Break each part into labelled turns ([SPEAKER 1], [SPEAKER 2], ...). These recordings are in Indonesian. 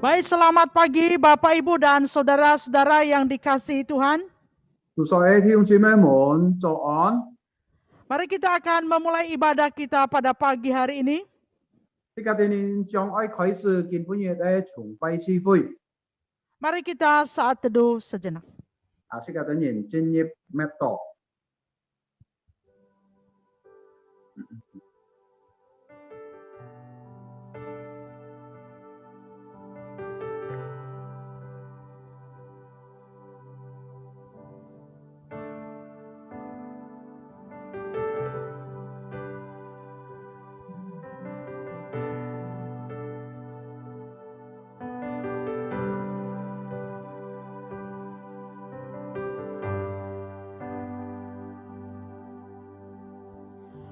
[SPEAKER 1] Baik, selamat pagi Bapak Ibu dan saudara-saudara yang dikasihi Tuhan.
[SPEAKER 2] 主所嘅弟兄姊妹們，早安！
[SPEAKER 1] Mari kita akan memulai ibadah kita pada pagi hari ini.
[SPEAKER 2] 呢家哋將愛開始今本日嘅崇拜聚會。
[SPEAKER 1] Mari kita saat teduh sejenak.
[SPEAKER 2] 呢家哋進入默禱。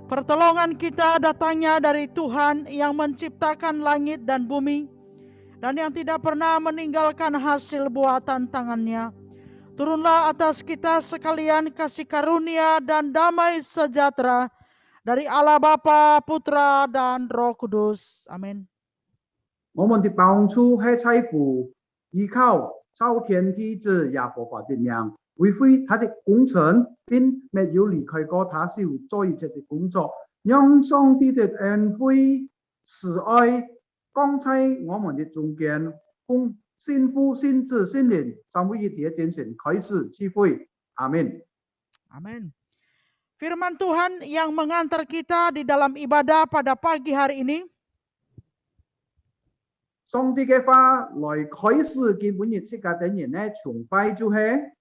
[SPEAKER 1] Pertolongan kita datangnya dari Tuhan yang menciptakan langit dan bumi dan yang tidak pernah meninggalkan hasil buatan tangannya. Turunlah atas kita sekalian kasih karunia dan damai sejahtera dari Allah Bapa, Putra, dan Roh Kudus. Amin.
[SPEAKER 2] 我們的幫助係在乎依靠造天地之耶和華的名，維護他的工程，並沒有離開過他手做一切的工作，讓上帝的恩惠慈愛降在我們的中間，奉聖父、聖子、聖靈三位一體的精神開始聚會。阿們。
[SPEAKER 1] Amin. Firman Tuhan yang mengantar kita di dalam ibadah pada pagi hari ini
[SPEAKER 2] 上帝嘅話來開始今本日這個等人嘅崇拜就係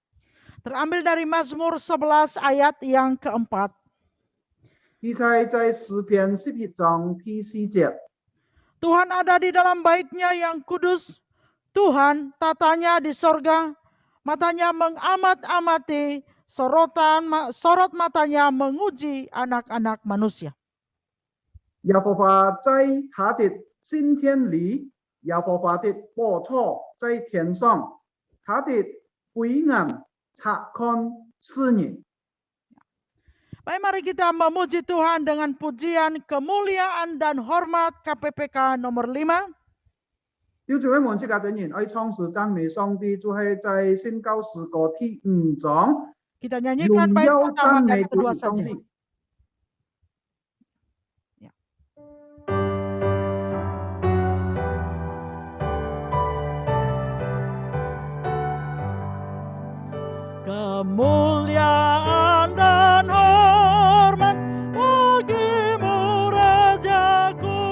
[SPEAKER 1] terambil dari Mazmur 11 ayat yang keempat.
[SPEAKER 2] 記載在詩篇11章第4節。
[SPEAKER 1] Tuhan ada di dalam bait-Nya yang kudus. Tuhan tatanya di sorga, matanya mengamat-amati, sorot matanya menguji anak-anak manusia.
[SPEAKER 2] 耶和華在他的新天裏，耶和華的寶座在天上，他的慧眼察看世人。
[SPEAKER 1] Baik, mari kita memuji Tuhan dengan pujian, kemuliaan, dan hormat KPPK nomor 5.
[SPEAKER 2] 弟兄姊妹們，這個等人愛唱詩讚美上帝，就係在宣告詩歌第5章，
[SPEAKER 1] Kita nyanyikan
[SPEAKER 2] 榮
[SPEAKER 1] bait
[SPEAKER 2] 耀
[SPEAKER 1] pertama
[SPEAKER 2] 讚
[SPEAKER 1] dan
[SPEAKER 2] 美
[SPEAKER 1] kedua
[SPEAKER 2] 歸上
[SPEAKER 1] saja.
[SPEAKER 2] 帝。
[SPEAKER 1] Kemuliaan dan hormat bagimu Rajaku.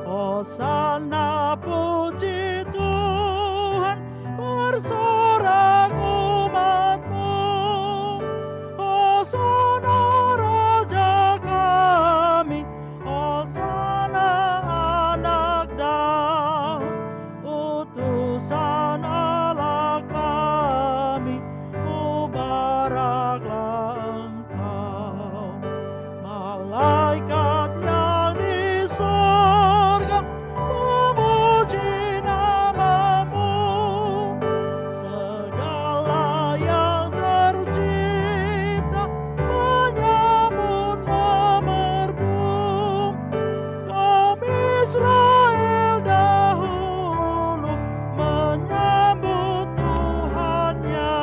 [SPEAKER 1] Hosana puji Tuhan bersorak umatmu. Hosana Raja kami, Hosana anak Daud, utusan Allah kami. Mubaraklah Engkau, malaikat yang di sorga memuji namamu, segala yang tercipta menyambutlah merdu. Kami Israel dahulu menyambut Tuhannya.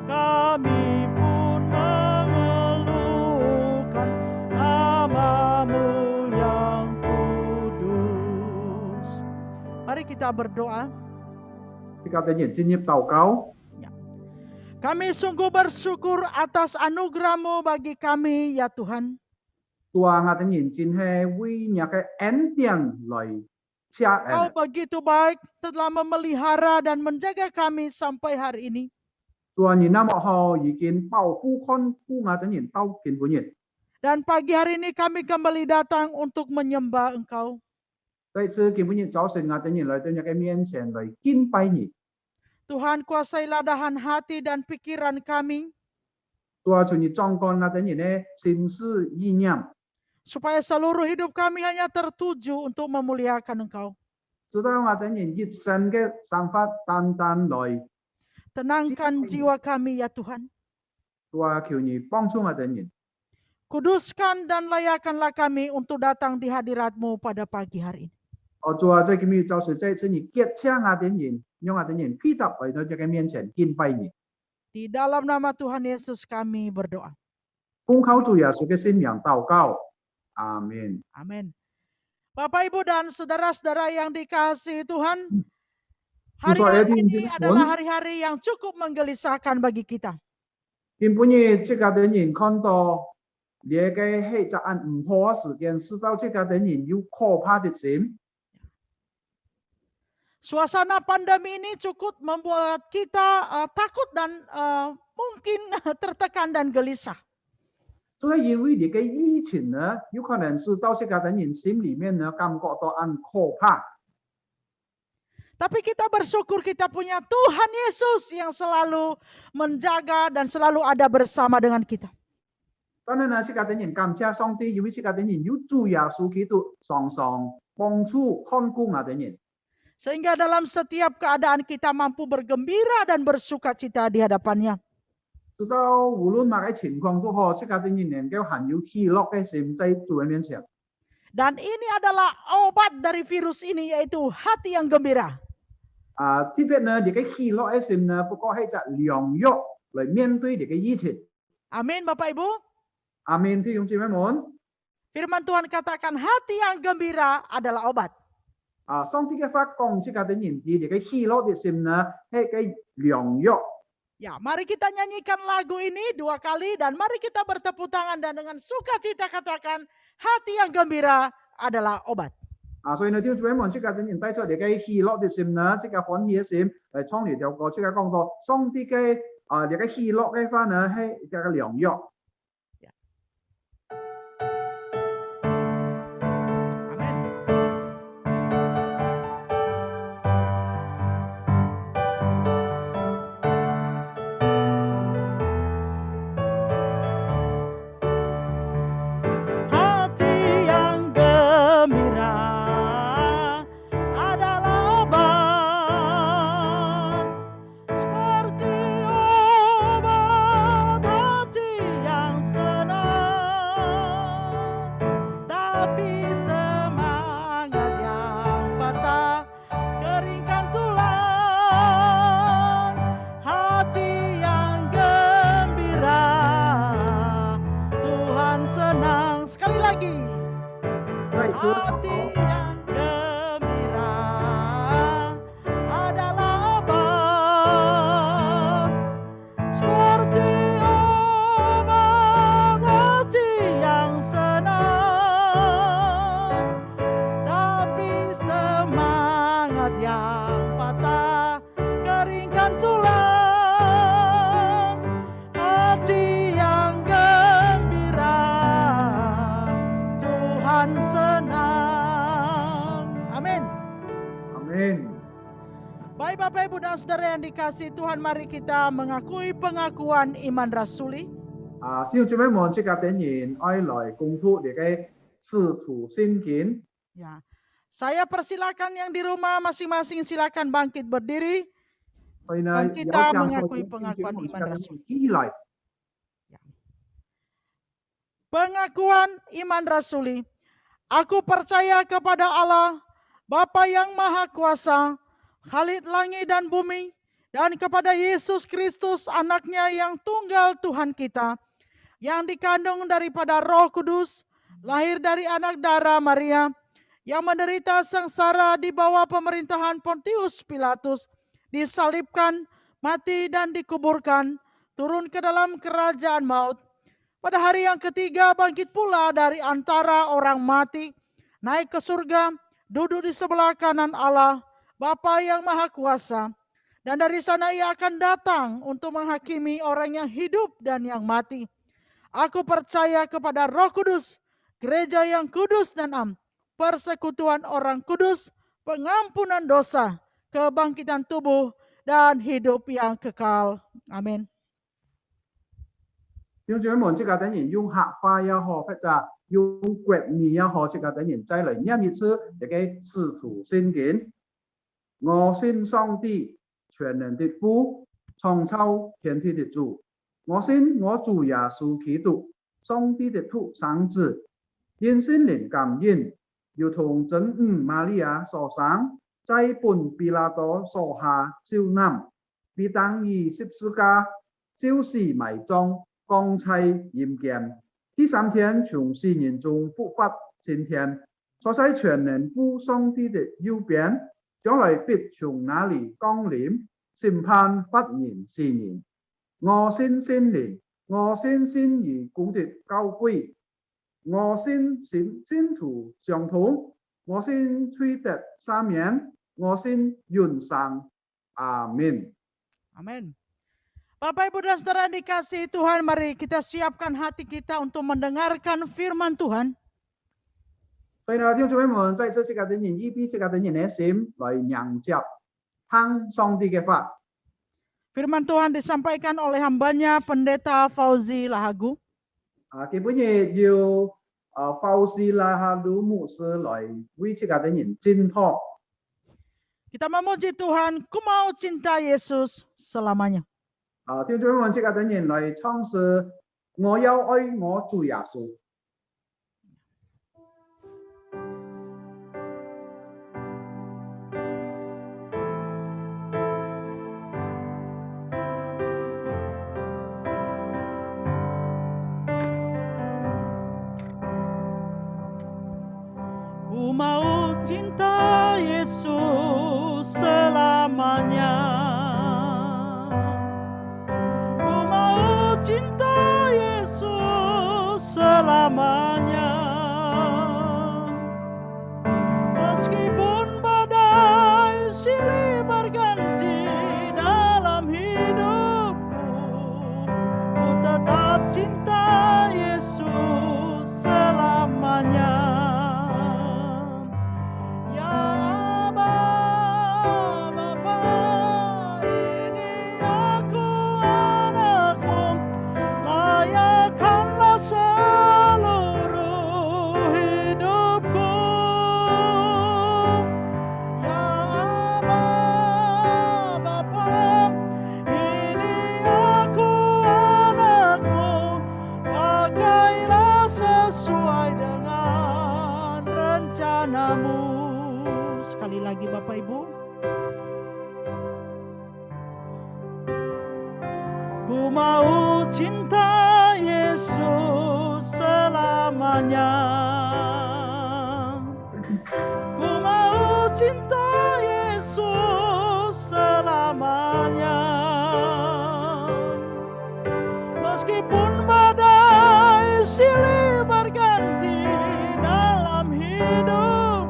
[SPEAKER 1] Kami pun mengeluhkan namamu yang kudus. Mari kita berdoa.
[SPEAKER 2] 這個等人進入禱告。
[SPEAKER 1] Kami sungguh bersyukur atas anugerah-Mu bagi kami ya Tuhan.
[SPEAKER 2] 主啊，我等人真係為你嘅恩典來謝
[SPEAKER 1] Kau
[SPEAKER 2] 恩。
[SPEAKER 1] begitu baik telah memelihara dan menjaga kami sampai hari ini.
[SPEAKER 2] 主啊，你那麼好，已經保護看顧我等人到今本日。
[SPEAKER 1] Dan pagi hari ini kami kembali datang untuk menyembah Engkau.
[SPEAKER 2] 在此今本日早晨，我等人來到你嘅面前來敬拜你。
[SPEAKER 1] Tuhan, kuasailah dahan hati dan pikiran kami,
[SPEAKER 2] 主啊，求你掌管我等人嘅心思意念，
[SPEAKER 1] supaya seluruh hidup kami hanya tertuju untuk memuliakan Engkau.
[SPEAKER 2] 直到我等人一生嘅想法單單來
[SPEAKER 1] Tenangkan jiwa kami ya Tuhan.
[SPEAKER 2] 主啊，求你幫助我等人，
[SPEAKER 1] Kuduskan dan layakkanlah kami untuk datang di hadirat-Mu pada pagi hari ini.
[SPEAKER 2] 主啊，在今日就是在此你结请阿啲人，让阿啲人披搭来到这个面前敬拜你。
[SPEAKER 1] Di dalam nama Tuhan Yesus kami berdoa.
[SPEAKER 2] 奉靠主耶稣嘅信仰祷告，阿门。
[SPEAKER 1] Amin. Bapak, Ibu, dan saudara-saudara yang dikasihi Tuhan, hari-hari ini adalah hari-hari yang cukup menggelisahkan bagi kita.
[SPEAKER 2] 今半夜这家啲人看到呢个系一案唔好嘅事件，使到这家啲人有可怕的心。
[SPEAKER 1] Suasana pandemi ini cukup membuat kita takut dan mungkin tertekan dan gelisah.
[SPEAKER 2] 所以因为呢个疫情呢，有可能使到这家啲人心里面呢感觉到很可怕。
[SPEAKER 1] Tapi kita bersyukur kita punya Tuhan Yesus yang selalu menjaga dan selalu ada bersama dengan kita.
[SPEAKER 2] 当然呢，这家啲人感谢上帝，因为这家啲人有主耶稣基督常常帮助看顾阿啲人。
[SPEAKER 1] Sehingga dalam setiap keadaan kita mampu bergembira dan bersuka cita di hadapannya.
[SPEAKER 2] 直到无论哪个情况都好，这家啲人能够很有喜乐嘅心在主嘅面前。
[SPEAKER 1] Dan ini adalah obat dari virus ini, yaitu hati yang gembira.
[SPEAKER 2] 特别呢，呢个喜乐嘅心呢，不过係只良藥嚟面對呢個疫情。
[SPEAKER 1] Amin, Bapak Ibu.
[SPEAKER 2] 阿門，弟兄姊妹們。
[SPEAKER 1] Firman Tuhan katakan hati yang gembira adalah obat.
[SPEAKER 2] 上帝嘅法講，這家啲人啲呢個喜樂嘅心呢，係個良藥。
[SPEAKER 1] Ya, mari kita nyanyikan lagu ini 2 kali dan mari kita bertepuk tangan dan dengan sukacita katakan hati yang gembira adalah obat.
[SPEAKER 2] 所以呢，弟兄姊妹們，這家啲人帶出呢個喜樂嘅心呢，這個歡喜嘅心嚟唱呢條歌，這個講到上帝嘅呢個喜樂嘅法呢，係一個良藥。
[SPEAKER 1] Hati yang gembira adalah obat, seperti obat hati yang senang, tapi semangat yang patah keringkan tulang. Hati yang gembira Tuhan senang. Amin.
[SPEAKER 2] Amin.
[SPEAKER 1] Baik Bapak Ibu dan Saudara yang dikasihi Tuhan, mari kita mengakui pengakuan iman rasuli.
[SPEAKER 2] 弟兄姊妹們，這家啲人愛來公布呢個使徒信經。
[SPEAKER 1] Ya, saya persilakan yang di rumah masing-masing silakan bangkit berdiri.
[SPEAKER 2] 所以呢，
[SPEAKER 1] Dan kita
[SPEAKER 2] 有
[SPEAKER 1] mengakui
[SPEAKER 2] 將
[SPEAKER 1] pengakuan iman rasuli.
[SPEAKER 2] 起來。
[SPEAKER 1] Pengakuan iman rasuli. Aku percaya kepada Allah, Bapa yang Maha Kuasa, Khalid langit dan bumi, dan kepada Yesus Kristus anaknya yang tunggal Tuhan kita, yang dikandung daripada Roh Kudus, lahir dari anak darah Maria, yang menderita sengsara di bawah pemerintahan Pontius Pilatus, disalibkan, mati dan dikuburkan, turun ke dalam kerajaan maut. Pada hari yang ketiga bangkit pula dari antara orang mati, naik ke surga, duduk di sebelah kanan Allah, Bapa yang Maha Kuasa. Dan dari sana ia akan datang untuk menghakimi orang yang hidup dan yang mati. Aku percaya kepada Roh Kudus, gereja yang kudus dan am, persekutuan orang kudus, pengampunan dosa, kebangkitan tubuh, dan hidup yang kekal. Amin.
[SPEAKER 2] 弟兄姊妹們，這家啲人用客話也好，或者用國語也好，這家啲人再來念一次呢個使徒信經。我信上帝，全能的父，創造天地的主。我信我主耶穌基督，上帝的獨生子，因聖靈感應，要同真母瑪利亞所生，在本比拉多所下召南，被當以十字架，照死埋葬，降妻嚴劍。第三天從死人中復活，今天坐在全能父上帝的右邊，將來必從那裡降臨，審判活人死人。我信聖靈，我信心而公的教會，我信信徒相通，我信罪得赦免，我信永生。Amin.
[SPEAKER 1] Amin. Bapak, Ibu, dan Saudara dikasihi Tuhan, mari kita siapkan hati kita untuk mendengarkan firman Tuhan.
[SPEAKER 2] 所以呢，弟兄姊妹們，在這世界的人，預備世界的人的心來迎接聽上帝嘅話。
[SPEAKER 1] Firman Tuhan disampaikan oleh hambanya Pendeta Fauzi Lahagu.
[SPEAKER 2] 基本嘢要Fauzi Lahagu 牧師來為世界的人證託。
[SPEAKER 1] Kita memuji Tuhan, ku mau cinta Yesus selamanya.
[SPEAKER 2] 弟兄姊妹們，世界的人來唱詩，我要愛我主耶穌。
[SPEAKER 1] Ku mau cinta Yesus selamanya. Ku mau cinta Yesus selamanya. Meskipun badai silih berganti dalam hidupku, ku tetap cinta Yesus selamanya. Sekali lagi Bapak Ibu. Ku mau cinta Yesus selamanya. Ku mau cinta Yesus selamanya. Meskipun badai silih berganti dalam hidup,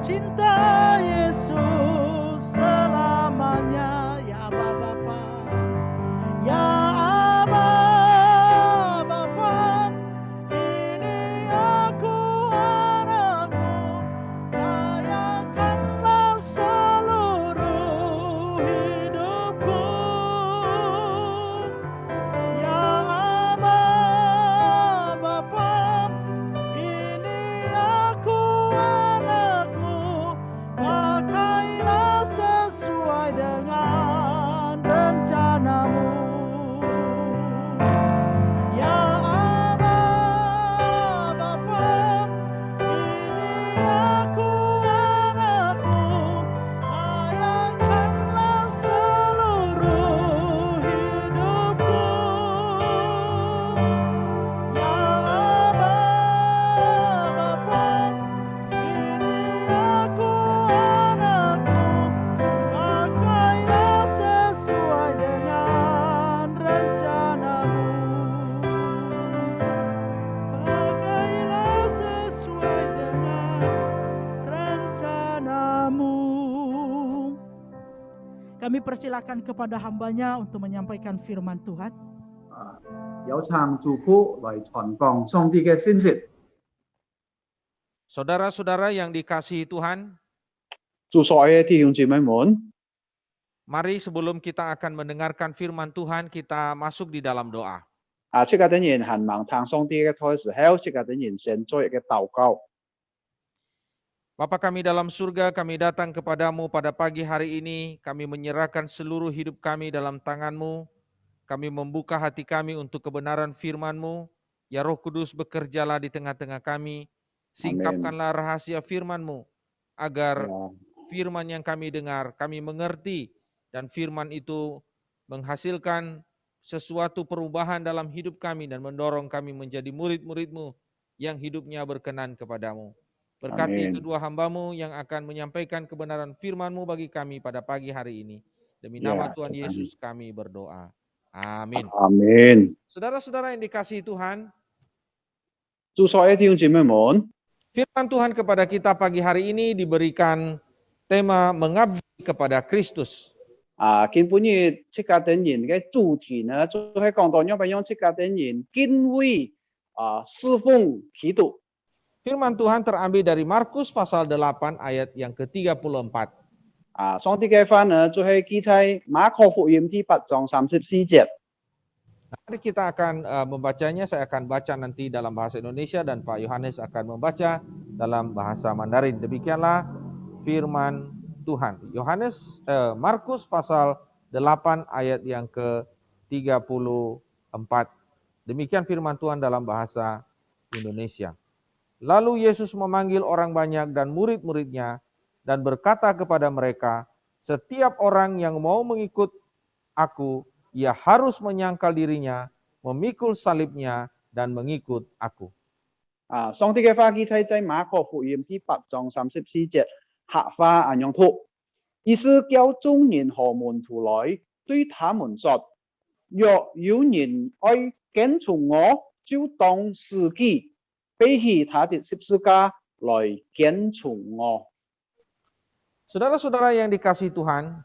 [SPEAKER 1] cinta Yesus selamanya. Ya Aba Bapa, ya Aba Bapa, ini aku anakmu, layakkanlah seluruh hidupku. Ya Aba Bapa, ini aku pakailah sesuai dengan rencanamu. Ya Aba Bapa, ini aku anakmu, layakkanlah seluruh hidupku. Ya Aba Bapa, ini aku pakailah sesuai dengan rencanamu. Pakailah sesuai dengan rencanamu. Kami persilakan kepada hambanya untuk menyampaikan firman Tuhan.
[SPEAKER 2] 有請祝福來傳講上帝嘅信息。
[SPEAKER 3] Saudara-saudara yang dikasihi Tuhan,
[SPEAKER 2] 祝所有弟兄姊妹們，
[SPEAKER 3] mari sebelum kita akan mendengarkan firman Tuhan, kita masuk di dalam doa.
[SPEAKER 2] 世界的人行盲聽上帝嘅台時候，世界的人先做一個禱告。
[SPEAKER 3] Bapa kami dalam surga, kami datang kepadamu pada pagi hari ini, kami menyerahkan seluruh hidup kami dalam tangan-Mu, kami membuka hati kami untuk kebenaran firman-Mu, Ya Roh Kudus, bekerjalah di tengah-tengah kami, singkapkanlah rahasia firman-Mu, agar
[SPEAKER 2] Ya.
[SPEAKER 3] firman yang kami dengar, kami mengerti, dan firman itu menghasilkan sesuatu perubahan dalam hidup kami dan mendorong kami menjadi murid-murid-Mu yang hidupnya berkenan kepadamu. Berkati
[SPEAKER 2] Amin.
[SPEAKER 3] kedua hamba-Mu yang akan menyampaikan kebenaran firman-Mu bagi kami pada pagi hari ini. Demi nama
[SPEAKER 2] Ya,
[SPEAKER 3] Tuhan
[SPEAKER 2] Tuhan.
[SPEAKER 3] Yesus kami berdoa. Amin.
[SPEAKER 2] Amin.
[SPEAKER 3] Saudara-saudara yang dikasihi Tuhan,
[SPEAKER 2] 祝所有弟兄姐妹们，
[SPEAKER 3] firman Tuhan kepada kita pagi hari ini diberikan tema mengabdi kepada Kristus.
[SPEAKER 2] 今本日七家等人嘅主題呢，就係講到要不用七家等人敬畏侍奉基督。
[SPEAKER 3] Firman Tuhan terambil dari Markus pasal 8 ayat yang ke-34.
[SPEAKER 2] 上帝嘅話呢，就係記喺馬可福音第8章34節。
[SPEAKER 3] Mari kita akan membacanya, saya akan baca nanti dalam bahasa Indonesia dan Pak Yohanes akan membaca dalam bahasa Mandarin. Demikianlah firman Tuhan. Markus pasal 8 ayat yang ke-34. Demikian firman Tuhan dalam bahasa Indonesia. Lalu Yesus memanggil orang banyak dan murid-muridnya dan berkata kepada mereka, setiap orang yang mau mengikut aku, ia harus menyangkal dirinya, memikul salibnya, dan mengikut aku.
[SPEAKER 2] 上帝嘅話記喺馬可福音第8章34節，客話咁樣讀，意思叫眾人和門徒來，對他們說：若有人愛跟從我，就當捨己，背起他的十字架來跟從我。
[SPEAKER 3] Saudara-saudara yang dikasihi Tuhan,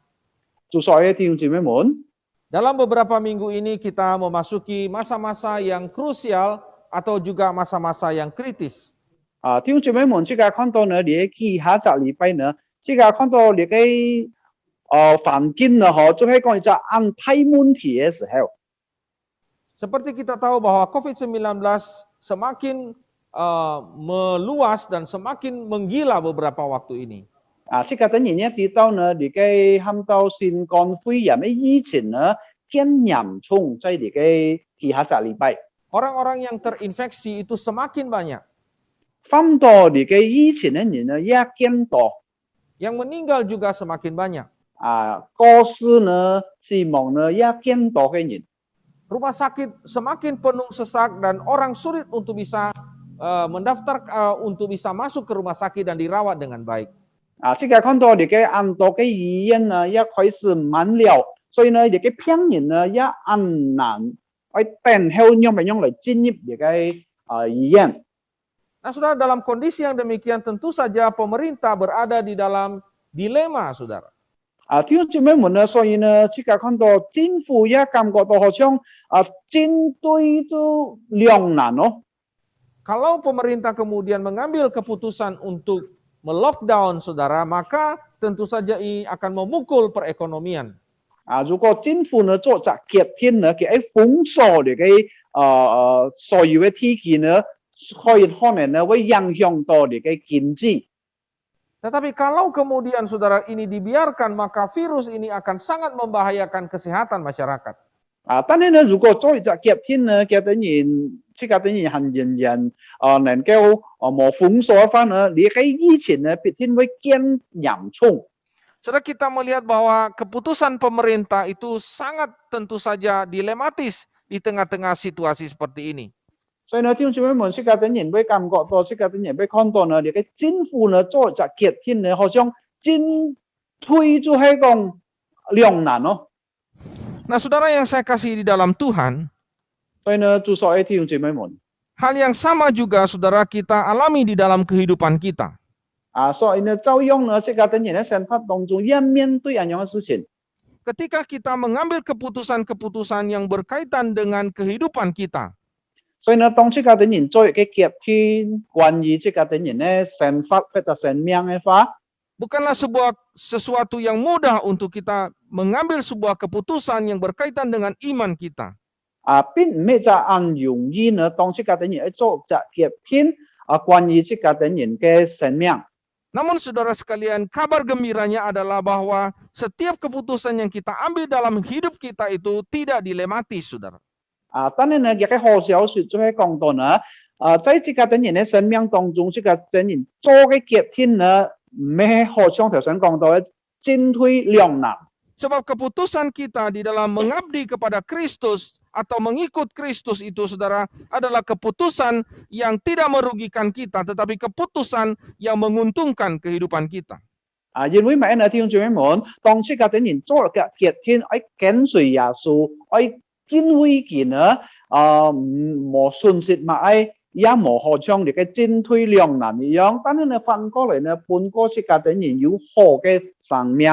[SPEAKER 2] 祝所有弟兄姊妹們，
[SPEAKER 3] dalam beberapa minggu ini kita memasuki masa-masa yang krusial atau juga masa-masa yang kritis.
[SPEAKER 2] 弟兄姊妹們，即係看到呢，你記下集禮拜呢，即係看到你嘅環境呢，就係講就安泰問題嘅時候。
[SPEAKER 3] Seperti kita tahu bahwa COVID-19 semakin meluas dan semakin menggila beberapa waktu ini.
[SPEAKER 2] 即係等人一知道呢，你嘅喊到新冠肺炎嘅疫情呢，更嚴重，在你嘅記下集禮拜。
[SPEAKER 3] Orang-orang yang terinfeksi itu semakin banyak.
[SPEAKER 2] 翻到你嘅疫情嘅人呢，也更多。
[SPEAKER 3] Yang meninggal juga semakin banyak.
[SPEAKER 2] 過世呢，死亡呢，也更多嘅人。
[SPEAKER 3] Rumah sakit semakin penuh sesak dan orang sulit untuk bisa mendaftar untuk bisa masuk ke rumah sakit dan dirawat dengan baik.
[SPEAKER 2] 即係看到你嘅很多嘅醫院呢，也開始滿了，所以呢，你嘅病人呢，也很難去等候樣嚟進入你嘅醫院。
[SPEAKER 3] Nah, saudara, dalam kondisi yang demikian tentu saja pemerintah berada di dalam dilema, saudara.
[SPEAKER 2] 弟兄姊妹們呢，所以呢，即係看到政府也感覺到好像針對都兩難咯。
[SPEAKER 3] Kalau pemerintah kemudian mengambil keputusan untuk melockdown, saudara, maka tentu saja ini akan memukul perekonomian.
[SPEAKER 2] 如果政府呢做隻決定呢，佢喺封鎖你嘅所有嘅體系呢，可能呢會影響到你嘅經濟。
[SPEAKER 3] Tetapi kalau kemudian saudara ini dibiarkan, maka virus ini akan sangat membahayakan kesehatan masyarakat.
[SPEAKER 2] 但係呢，如果做一隻決定呢，嘅等人，即係等人很人人能夠冇封鎖翻呢，你嘅疫情呢必定會更嚴重。
[SPEAKER 3] Saudara, kita melihat bahwa keputusan pemerintah itu sangat tentu saja dilematis di tengah-tengah situasi seperti ini.
[SPEAKER 2] 所以呢，弟兄姊妹們，即係等人會感覺到，即係等人會看到呢，你嘅政府呢做一隻決定呢，好像真推就係講兩難咯。
[SPEAKER 3] Nah, saudara yang saya kasih di dalam Tuhan,
[SPEAKER 2] 所以呢，祝所有弟兄姊妹們，
[SPEAKER 3] hal yang sama juga saudara kita alami di dalam kehidupan kita.
[SPEAKER 2] 所以呢，照樣呢，即係等人喺生活當中也面對一樣嘅事情。
[SPEAKER 3] Ketika kita mengambil keputusan-keputusan yang berkaitan dengan kehidupan kita,
[SPEAKER 2] 所以呢，當即係等人做一個決定，關於即係等人呢生活或者生命嘅話，
[SPEAKER 3] bukanlah sesuatu yang mudah untuk kita mengambil sebuah keputusan yang berkaitan dengan iman kita.
[SPEAKER 2] 並唔係就咁容易呢，當即係等人去做一個決定，關於即係等人嘅生命。
[SPEAKER 3] Namun saudara sekalian, kabar gembiranya adalah bahwa setiap keputusan yang kita ambil dalam hidup kita itu tidak dilematis, saudara.
[SPEAKER 2] 但係呢，一個好消息就係講到呢，在這個等人嘅生命當中，這個等人做嘅決定呢，唔係好像頭先講到嘅進退兩難。
[SPEAKER 3] Sebab keputusan kita di dalam mengabdi kepada Kristus atau mengikut Kristus itu, saudara, adalah keputusan yang tidak merugikan kita, tetapi keputusan yang menguntungkan kehidupan kita.
[SPEAKER 2] 因為咩呢？弟兄姊妹們，當這個等人做嘅決定，愛跟隨耶穌，愛敬畏佢呢，冇損失嘛，也冇好像你嘅進退兩難一樣。但係呢，反過來呢，半個這個等人有好嘅生命。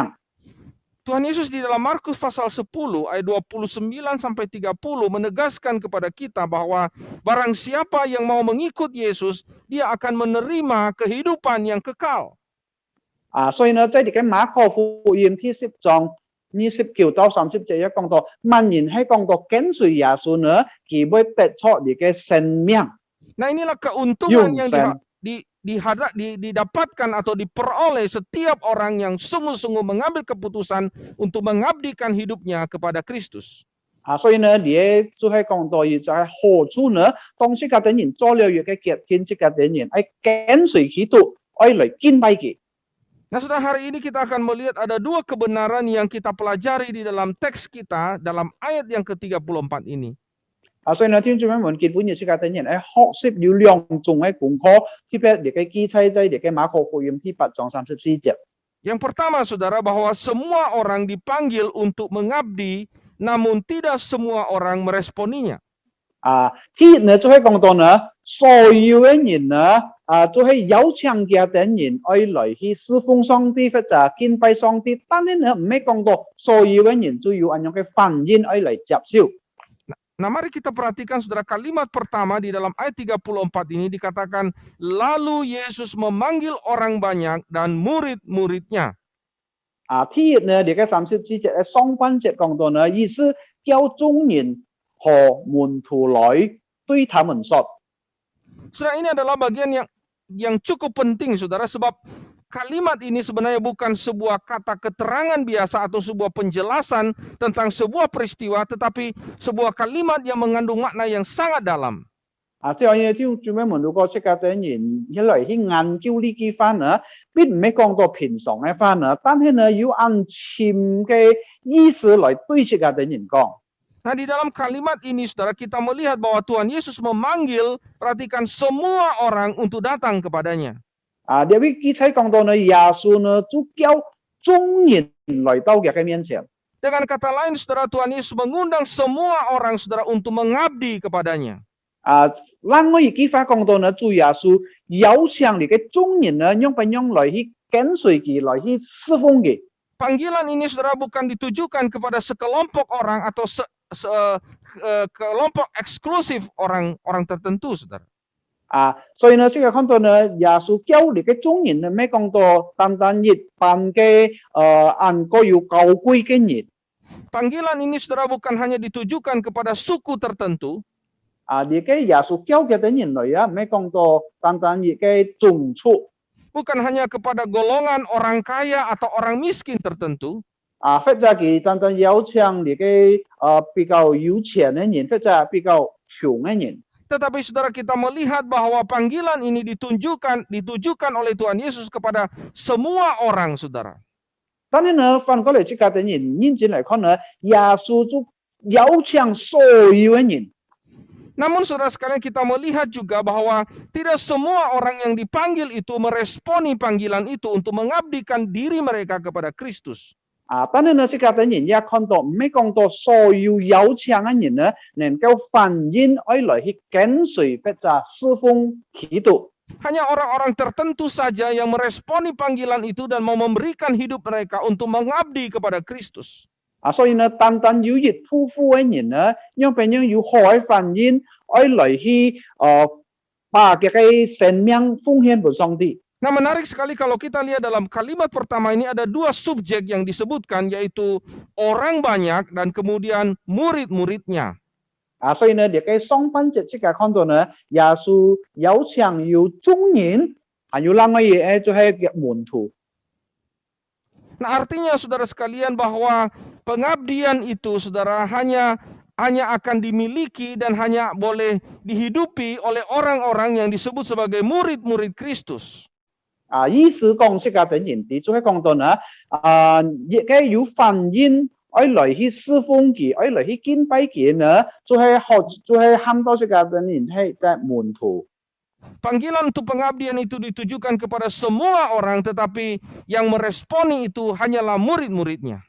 [SPEAKER 3] Tuhan Yesus di dalam Markus pasal 10 ayat 29 sampai 30 menegaskan kepada kita bahwa barang siapa yang mau mengikut Yesus, dia akan menerima kehidupan yang kekal.
[SPEAKER 2] 所以呢，在呢個馬可福音第10章29到30節一講到，萬人係講到跟隨耶穌呢，佢會得出你嘅生命。
[SPEAKER 3] Nah, inilah keuntungan yang
[SPEAKER 2] Yungsen.
[SPEAKER 3] didapatkan atau diperoleh setiap orang yang sungguh-sungguh mengambil keputusan untuk mengabdikan hidupnya kepada Kristus.
[SPEAKER 2] 所以呢，你就係講到就係何處呢？當這個等人做了一個決定，這個等人係跟隨基督，愛嚟敬拜佢。
[SPEAKER 3] Nah, saudara, hari ini kita akan melihat ada dua kebenaran yang kita pelajari di dalam teks kita dalam ayat yang ke-34 ini.
[SPEAKER 2] 所以呢，聽眾們基本嘅這個等人係學識了兩種嘅功課，特別你嘅記載在你嘅馬可福音第8章34節。
[SPEAKER 3] Yang pertama, saudara, bahwa semua orang dipanggil untuk mengabdi, namun tidak semua orang meresponinya.
[SPEAKER 2] 第一呢，就係講到呢，所有嘅人呢，就係有請嘅等人愛來去侍奉上帝或者敬拜上帝，但係呢，唔係講到所有嘅人就要按樣嘅反應愛嚟接受。
[SPEAKER 3] Nah, mari kita perhatikan, saudara, kalimat pertama di dalam ayat 34 ini dikatakan, lalu Yesus memanggil orang banyak dan murid-muridnya.
[SPEAKER 2] 第一呢，你嘅34節嘅上半節講到呢，意思叫眾人和門徒來對他們說。
[SPEAKER 3] Saudara, ini adalah bagian yang cukup penting, saudara, sebab kalimat ini sebenarnya bukan sebuah kata keterangan biasa atau sebuah penjelasan tentang sebuah peristiwa, tetapi sebuah kalimat yang mengandung makna yang sangat dalam.
[SPEAKER 2] 即係呢啲做咩門徒個識嘅等人一來去研究呢句翻呢，並唔係講到平常嘅翻呢，但係呢要按潛嘅意思來對識嘅等人講。
[SPEAKER 3] Nah, di dalam kalimat ini, saudara, kita melihat bahwa Tuhan Yesus memanggil, perhatikan, semua orang untuk datang kepadanya.
[SPEAKER 2] 呢位記載講到呢，耶穌呢就叫眾人來到佢嘅面前。
[SPEAKER 3] Dengan kata lain, saudara, Tuhan Yesus mengundang semua orang, saudara, untuk mengabdi kepadanya.
[SPEAKER 2] 另外一句話講到呢，主耶穌邀請你嘅眾人呢，用不用來去跟隨佢，來去侍奉佢。
[SPEAKER 3] Panggilan ini, saudara, bukan ditujukan kepada sekelompok orang atau kelompok eksklusif orang tertentu, saudara.
[SPEAKER 2] 所以呢，這個看到呢，耶穌叫你嘅眾人呢，咩講到單單一般嘅按個要高貴嘅人。
[SPEAKER 3] Panggilan ini, saudara, bukan hanya ditujukan kepada suku tertentu.
[SPEAKER 2] 你嘅耶穌叫嘅等人嚟咩講到單單一嘅種族。
[SPEAKER 3] Bukan hanya kepada golongan orang kaya atau orang miskin tertentu.
[SPEAKER 2] 或者佢單單邀請你嘅比較有錢嘅人，或者比較窮嘅人。
[SPEAKER 3] Tetapi saudara, kita melihat bahwa panggilan ini ditujukan oleh Tuhan Yesus kepada semua orang, saudara.
[SPEAKER 2] 但係呢，反過來這個等人認真嚟看呢，耶穌就邀請所有嘅人。
[SPEAKER 3] Namun saudara sekalian, kita melihat juga bahwa tidak semua orang yang dipanggil itu meresponi panggilan itu untuk mengabdikan diri mereka kepada Kristus.
[SPEAKER 2] 但係呢，這個等人也看到，唔係講到所有邀請嘅人呢，能夠反應愛來去跟隨或者侍奉基督。
[SPEAKER 3] Hanya orang-orang tertentu saja yang meresponi panggilan itu dan mau memberikan hidup mereka untuk mengabdi kepada Kristus.
[SPEAKER 2] 所以呢，單單有一夫婦嘅人呢，讓別人有好嘅反應，愛來去把佢嘅生命奉獻俾上帝。
[SPEAKER 3] Nah, menarik sekali kalau kita lihat dalam kalimat pertama ini ada dua subjek yang disebutkan, yaitu orang banyak dan kemudian murid-muridnya.
[SPEAKER 2] 所以呢，你嘅上半節即係看到呢，耶穌邀請有眾人，還有另外嘢就係門徒。
[SPEAKER 3] Nah, artinya saudara sekalian bahwa pengabdian itu, saudara, hanya hanya akan dimiliki dan hanya boleh dihidupi oleh orang-orang yang disebut sebagai murid-murid Kristus.
[SPEAKER 2] 意思講即個等人哋就係講到呢，亦嘅有福音，愛來去侍奉佢，愛來去敬拜佢呢，就係喊到即個等人係嘅門徒。
[SPEAKER 3] Panggilan untuk pengabdian itu ditujukan kepada semua orang, tetapi yang meresponi itu hanyalah murid-muridnya.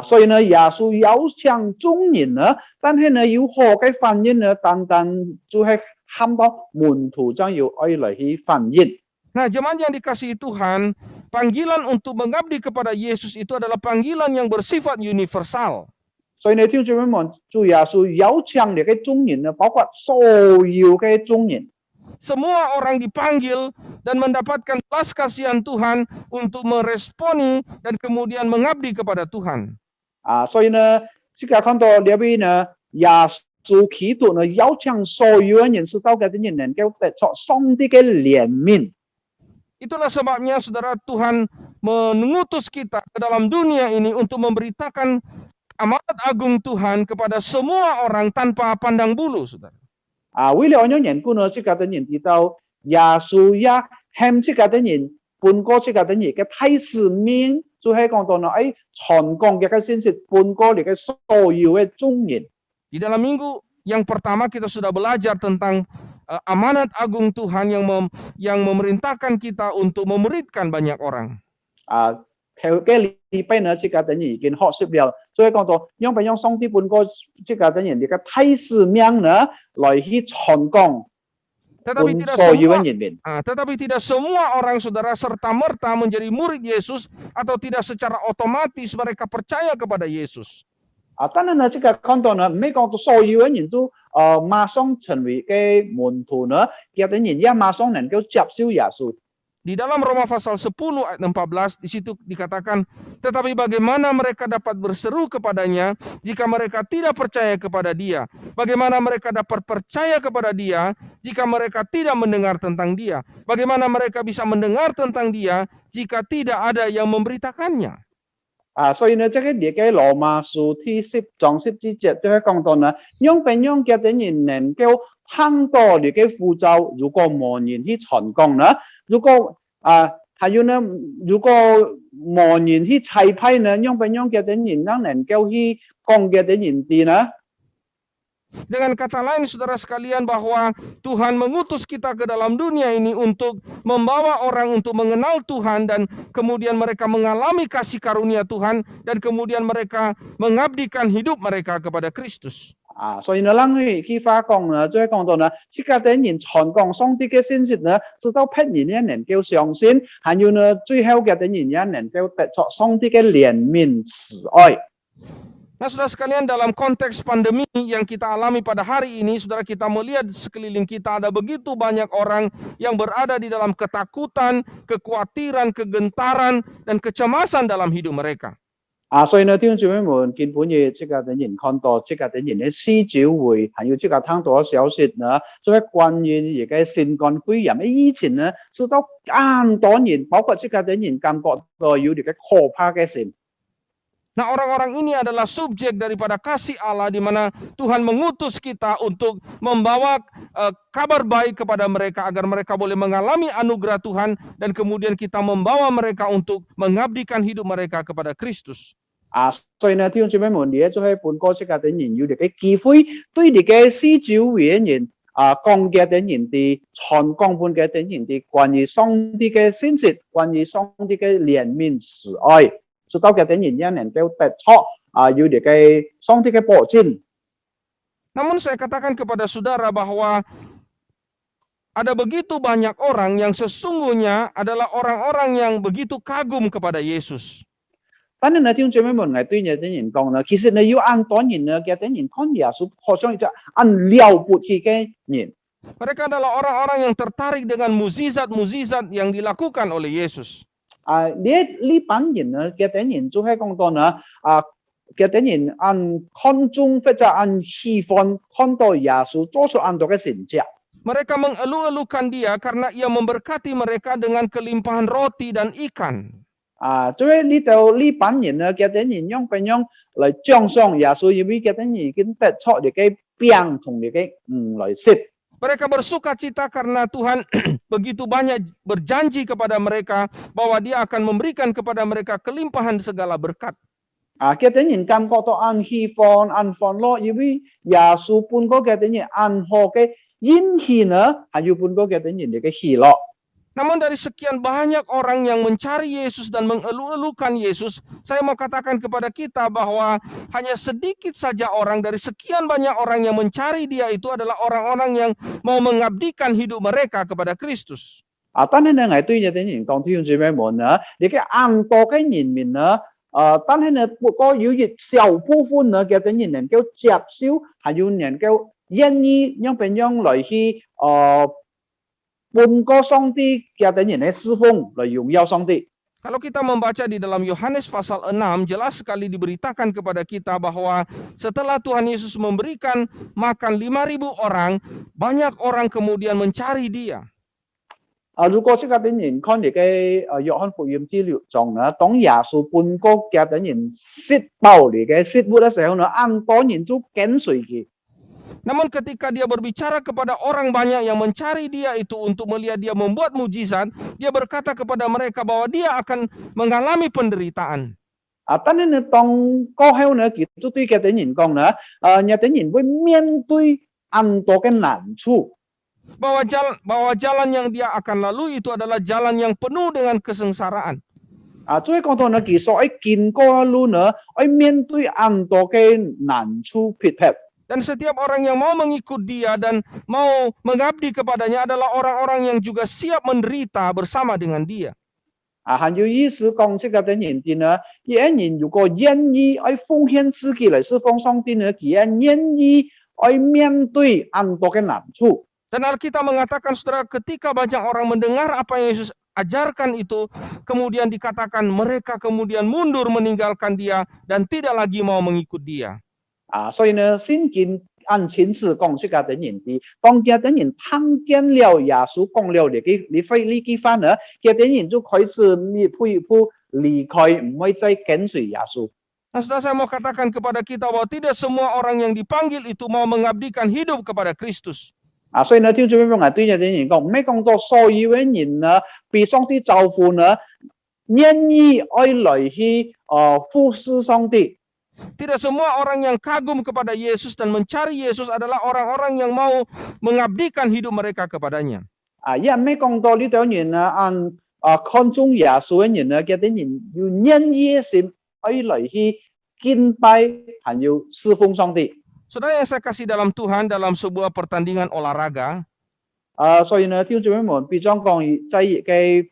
[SPEAKER 2] 所以呢，耶穌有請眾人呢，但係呢，要何嘅福音呢，單單就係喊到門徒將要愛來去福音。
[SPEAKER 3] Nah, jemaat yang dikasihi Tuhan, panggilan untuk mengabdi kepada Yesus itu adalah panggilan yang bersifat universal.
[SPEAKER 2] 所以呢，聽眾們，主耶穌有請嚟嘅眾人呢，包括所有嘅眾人。
[SPEAKER 3] Semua orang dipanggil dan mendapatkan belas kasihan Tuhan untuk meresponi dan kemudian mengabdi kepada Tuhan.
[SPEAKER 2] 所以呢，這個看到呢邊呢，耶穌基督呢，有請所有人知道嘅人能夠得着上帝嘅憐憫。
[SPEAKER 3] Itulah sebabnya saudara, Tuhan mengutus kita ke dalam dunia ini untuk memberitakan amanat agung Tuhan kepada semua orang tanpa pandang bulu, saudara.
[SPEAKER 2] 為了讓人觀呢，這個等人知道耶穌也向這個等人半個這個等人嘅提示面，就係講到呢，傳講嘅信息半個嚟嘅所有嘅眾人。
[SPEAKER 3] Di dalam minggu yang pertama kita sudah belajar tentang amanat agung Tuhan yang memerintahkan kita untuk memuridkan banyak orang.
[SPEAKER 2] 頭嘅禮拜呢，這個等人已經學習了，所以講到讓上帝半個這個等人嘅提示面呢，來去傳講。
[SPEAKER 3] Tetapi tidak semua orang, saudara, serta-merta menjadi murid Yesus atau tidak secara otomatis mereka percaya kepada Yesus.
[SPEAKER 2] 當然呢，這個看到呢，唔係講到所有嘅人都馬上成為嘅門徒呢，有啲人也馬上能夠接受耶穌。
[SPEAKER 3] Di dalam Roma pasal 10 ayat 14 di situ dikatakan, tetapi bagaimana mereka dapat berseru kepadanya jika mereka tidak percaya kepada dia? Bagaimana mereka dapat percaya kepada dia jika mereka tidak mendengar tentang dia? Bagaimana mereka bisa mendengar tentang dia jika tidak ada yang memberitakannya?
[SPEAKER 2] 所以呢，這個列嘅羅馬書第10章10節都係講到呢，讓別人嘅人能夠聽到你嘅呼召，如果冇人去傳講呢？ 如果還有呢，如果冇人去裁判呢，讓別人嘅人能夠去講嘅人啲呢？
[SPEAKER 3] Dengan kata lain, saudara sekalian, bahwa Tuhan mengutus kita ke dalam dunia ini untuk membawa orang untuk mengenal Tuhan dan kemudian mereka mengalami kasih karunia Tuhan dan kemudian mereka mengabdikan hidup mereka kepada Kristus.
[SPEAKER 2] 所以呢，咱去發講呢，就係講到呢，這個等人傳講上帝嘅信息呢，直到別人也能夠相信，還有呢，最後嘅等人也能夠得着上帝嘅憐憫慈愛。
[SPEAKER 3] Nah, saudara sekalian, dalam konteks pandemi yang kita alami pada hari ini, saudara, kita melihat sekeliling kita ada begitu banyak orang yang berada di dalam ketakutan, kekhawatiran, kegentaran, dan kecemasan dalam hidup mereka.
[SPEAKER 2] 所以呢，弟兄姊妹們，基本嘅這個等人看到，這個等人嘅施召會，還有這個聽到消息呢，就係關於而家新冠肺炎嘅疫情呢，使到更多人，包括這個等人感覺到有啲嘅可怕嘅事。
[SPEAKER 3] Nah, orang-orang ini adalah subjek daripada kasih Allah di mana Tuhan mengutus kita untuk membawa kabar baik kepada mereka agar mereka boleh mengalami anugerah Tuhan dan kemudian kita membawa mereka untuk mengabdikan hidup mereka kepada Kristus.
[SPEAKER 2] 所以呢，弟兄姊妹們，你就係半個這個等人有啲嘅機會，對你嘅施召嘅人講嘅等人哋傳講本嘅等人哋關於上帝嘅信息，關於上帝嘅憐憫慈愛。 知道嘅等人也能夠得着有啲嘅上帝嘅保證。
[SPEAKER 3] Namun saya katakan kepada saudara bahwa ada begitu banyak orang yang sesungguhnya adalah orang-orang yang begitu kagum kepada Yesus.
[SPEAKER 2] 但係呢，弟兄姊妹們，我對呢啲人講呢，其實呢要按多人呢嘅等人看耶穌，好像一隻按了不起嘅人。
[SPEAKER 3] Mereka adalah orang-orang yang tertarik dengan mukjizat-mukjizat yang dilakukan oleh Yesus. 呢班人呢嘅等人就係講到呢嘅等人按看中或者按喜歡看到耶穌做出很多嘅成績。 Mereka mengeluh-elukan dia karena ia memberkati mereka dengan kelimpahan roti dan ikan.
[SPEAKER 2] 所以呢度呢班人呢，佢哋人用點樣嚟獎賞耶穌，因為佢哋已經得出你嘅餅同你嘅嚟食。
[SPEAKER 3] Mereka bersuka cita karena Tuhan begitu banyak berjanji kepada mereka bahwa Dia akan memberikan kepada mereka kelimpahan segala berkat.
[SPEAKER 2] 佢哋人感覺到安喜歡咯，因為耶穌半個佢哋人安好嘅恩喜呢，係要半個佢哋人嘅喜樂。
[SPEAKER 3] Namun dari sekian banyak orang yang mencari Yesus dan mengeluh-elukan Yesus, saya mau katakan kepada kita bahwa hanya sedikit saja orang dari sekian banyak orang yang mencari Dia itu adalah orang-orang yang mau mengabdikan hidup mereka kepada Kristus.
[SPEAKER 2] 但係呢，我對呢啲人講，弟兄姊妹們呢，你嘅安多嘅人民呢，但係呢，不過有一小部分呢，佢哋人能夠接受，係要能夠願意用點樣來去半個上帝佢哋人嘅侍奉來榮耀上帝。
[SPEAKER 3] Kalau kita membaca di dalam Yohanes pasal 6, jelas sekali diberitakan kepada kita bahwa setelah Tuhan Yesus memberikan makan 5.000 orang, banyak orang kemudian mencari Dia.
[SPEAKER 2] 如果這個啲人看你嘅約翰福音資料中呢，當耶穌半個嘅啲人食飽你嘅食物嘅時候呢，安多人都跟隨佢。
[SPEAKER 3] Namun ketika Dia berbicara kepada orang banyak yang mencari Dia itu untuk melihat Dia membuat mujizat, Dia berkata kepada mereka bahwa Dia akan mengalami penderitaan.
[SPEAKER 2] 但係呢，當過後呢，佢都對嘅啲人講呢，有啲人會面對安多嘅難處。
[SPEAKER 3] Bahwa jalan yang Dia akan lalui itu adalah jalan yang penuh dengan kesengsaraan.
[SPEAKER 2] 所以講到呢，佢所謂見過路呢，會面對安多嘅難處逼迫。
[SPEAKER 3] Dan setiap orang yang mau mengikut Dia dan mau mengabdi kepadanya adalah orang-orang yang juga siap menderita bersama dengan Dia.
[SPEAKER 2] 很有意思講這個嘅人啲呢，一人如果願意去奉獻自己嚟侍奉上帝呢，佢願意去面對安多嘅難處。
[SPEAKER 3] Dan Alkitab mengatakan, saudara, ketika banyak orang mendengar apa yang Yesus ajarkan itu, kemudian dikatakan mereka kemudian mundur meninggalkan Dia dan tidak lagi mau mengikut Dia.
[SPEAKER 2] 所以呢，聖經按前次講這個嘅人啲，當佢啲人聽見了耶穌講了呢句話呢，佢啲人就開始一步一步離開，唔會再跟隨耶穌。
[SPEAKER 3] Nah, saudara, saya mau katakan kepada kita bahwa tidak semua orang yang dipanggil itu mau mengabdikan hidup kepada Kristus.
[SPEAKER 2] 所以呢，聽眾朋友們對呢啲人講，唔係講到所有嘅人呢，被上帝召呼呢，願意愛來去服侍上帝。
[SPEAKER 3] Tidak semua orang yang kagum kepada Yesus dan mencari Yesus adalah orang-orang yang mau mengabdikan hidup mereka kepadanya.
[SPEAKER 2] 因為講到呢啲人呢，按看重耶穌嘅人呢，佢啲人要願意心愛來去敬拜，還要侍奉上帝。
[SPEAKER 3] Saudara yang saya kasih dalam Tuhan, dalam sebuah pertandingan olahraga,
[SPEAKER 2] 所以呢，聽眾朋友們，比方講在嘅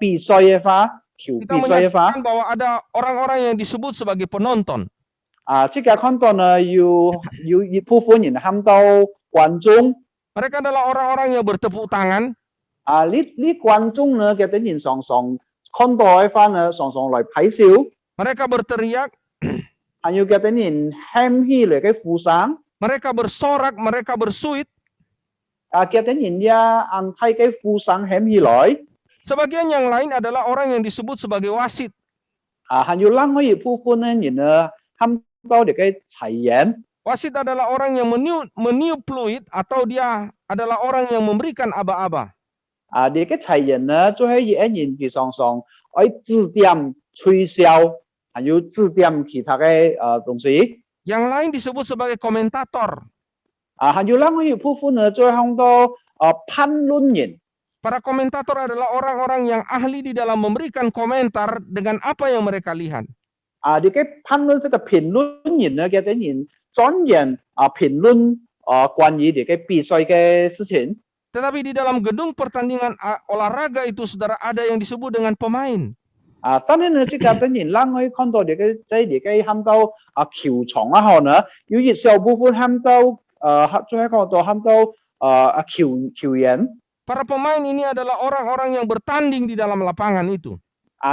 [SPEAKER 2] 比賽嘅話，球
[SPEAKER 3] kita
[SPEAKER 2] 比賽嘅話。
[SPEAKER 3] menyaksikan bahwa ada orang-orang yang disebut sebagai penonton.
[SPEAKER 2] 即個看到呢，有一部分人喊到觀眾。
[SPEAKER 3] Mereka adalah orang-orang yang bertepuk tangan.
[SPEAKER 2] 呢觀眾呢嘅啲人常常看到嘅話呢，常常來睇笑。
[SPEAKER 3] Mereka berteriak,
[SPEAKER 2] 還有嘅啲人喊起嚟嘅呼聲。
[SPEAKER 3] mereka bersorak, mereka bersuit.
[SPEAKER 2] 嘅啲人也按睇嘅呼聲喊起來。
[SPEAKER 3] Sebagian yang lain adalah orang yang disebut sebagai wasit.
[SPEAKER 2] 還有另外一部分嘅人呢，喊到嚟嘅裁員。
[SPEAKER 3] Wasit adalah orang yang meniup fluid atau dia adalah orang yang memberikan aba-aba.
[SPEAKER 2] 你嘅裁員呢，就係一人佢常常愛指點吹簫，還有指點其他嘅東西。
[SPEAKER 3] Yang lain disebut sebagai komentator.
[SPEAKER 2] 還有另外一部分呢，就係喊到判論人。
[SPEAKER 3] Para komentator adalah orang-orang yang ahli di dalam memberikan komentar dengan apa yang mereka lihat.
[SPEAKER 2] 你嘅判論即係評論人呢嘅啲人專業評論關於你嘅比賽嘅事情。
[SPEAKER 3] Tetapi di dalam gedung pertandingan olahraga itu, saudara, ada yang disebut dengan pemain.
[SPEAKER 2] 但係呢，即係啲人冷可以看到你嘅即係你嘅喊到球場啊，後呢有一小部分喊到最後看到喊到球員。
[SPEAKER 3] Para pemain ini adalah orang-orang yang bertanding di dalam lapangan itu.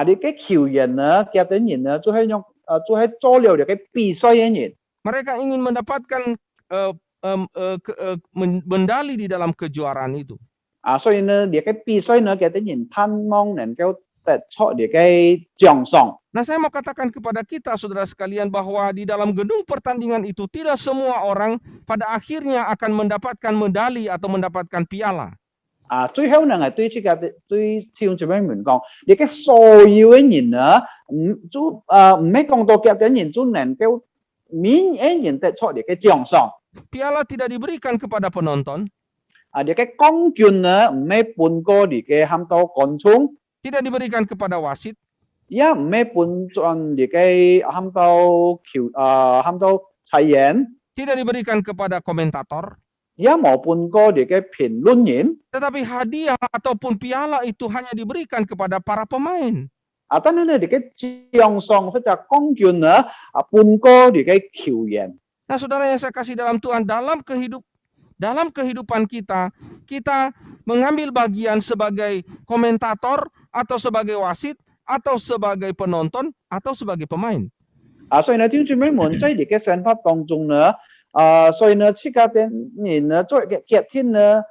[SPEAKER 2] 你嘅球員呢嘅啲人呢，就係做了你嘅比賽嘅人。
[SPEAKER 3] Mereka ingin mendapatkan mendali di dalam kejuaraan itu.
[SPEAKER 2] 所以呢，你嘅比賽呢嘅啲人盼望能夠特錯嘅嘅獎賞。
[SPEAKER 3] Nah, saya mau katakan kepada kita, saudara sekalian, bahwa di dalam gedung pertandingan itu tidak semua orang pada akhirnya akan mendapatkan medali atau mendapatkan piala.
[SPEAKER 2] 最後呢係對這個對弟兄姊妹們講，你嘅所有嘅人呢，唔係講到嘅人就能夠明顯得出你嘅獎賞。
[SPEAKER 3] Piala tidak diberikan kepada penonton,
[SPEAKER 2] 你嘅冠軍呢唔係半個你嘅喊到觀眾，
[SPEAKER 3] tidak diberikan kepada wasit,
[SPEAKER 2] 也唔係半轉你嘅喊到裁員，
[SPEAKER 3] tidak diberikan kepada komentator,
[SPEAKER 2] 也冇半個你嘅評論員。
[SPEAKER 3] tetapi hadiah ataupun piala itu hanya diberikan kepada para pemain.
[SPEAKER 2] 但係呢，你嘅獎賞或者冠軍呢，半個你嘅球員。
[SPEAKER 3] Nah, saudara yang saya kasih dalam Tuhan, dalam kehidupan kita, kita mengambil bagian sebagai komentator atau sebagai wasit atau sebagai penonton atau sebagai pemain.
[SPEAKER 2] 所以呢，弟兄姊妹們在你嘅生活當中呢，所以呢，這個人呢做嘅劇天呢，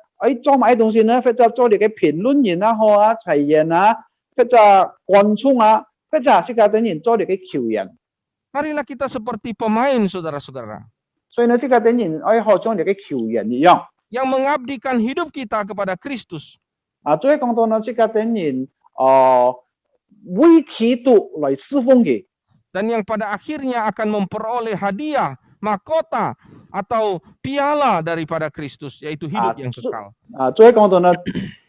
[SPEAKER 2] 做埋東西呢，或者做你嘅評論員啊，好啊，裁員啊，或者觀眾啊，或者這個人做你嘅球員。
[SPEAKER 3] Marilah kita seperti pemain, saudara-saudara,
[SPEAKER 2] 所以呢，這個人好像你嘅球員一樣。
[SPEAKER 3] yang mengabdikan hidup kita kepada Kristus.
[SPEAKER 2] 最後講到呢，這個人為基督來侍奉嘅。
[SPEAKER 3] Dan yang pada akhirnya akan memperoleh hadiah, mahkota, atau piala daripada Kristus, yaitu hidup yang kekal.
[SPEAKER 2] 最後講到呢，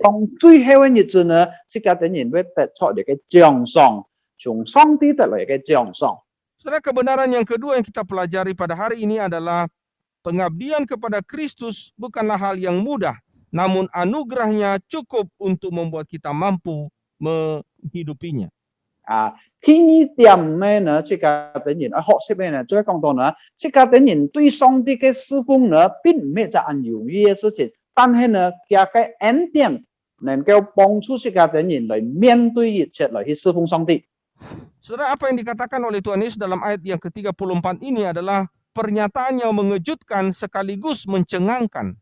[SPEAKER 2] 當最後嘅日子呢，這個人會得出你嘅獎賞，從上帝得來嘅獎賞。
[SPEAKER 3] Saudara, kebenaran yang kedua yang kita pelajari pada hari ini adalah pengabdian kepada Kristus bukanlah hal yang mudah, namun anugerahnya cukup untuk membuat kita mampu menghidupinya.
[SPEAKER 2] 第二點咩呢？這個人學識咩呢？最後講到呢，這個人對上帝嘅侍奉呢，並唔係一件容易嘅事情，但係呢，佢嘅恩典能夠幫助這個人來面對一切，來去侍奉上帝。
[SPEAKER 3] Saudara, apa yang dikatakan oleh Tuhan Yesus dalam ayat yang ke-34 ini adalah pernyataan yang mengejutkan sekaligus mencengangkan.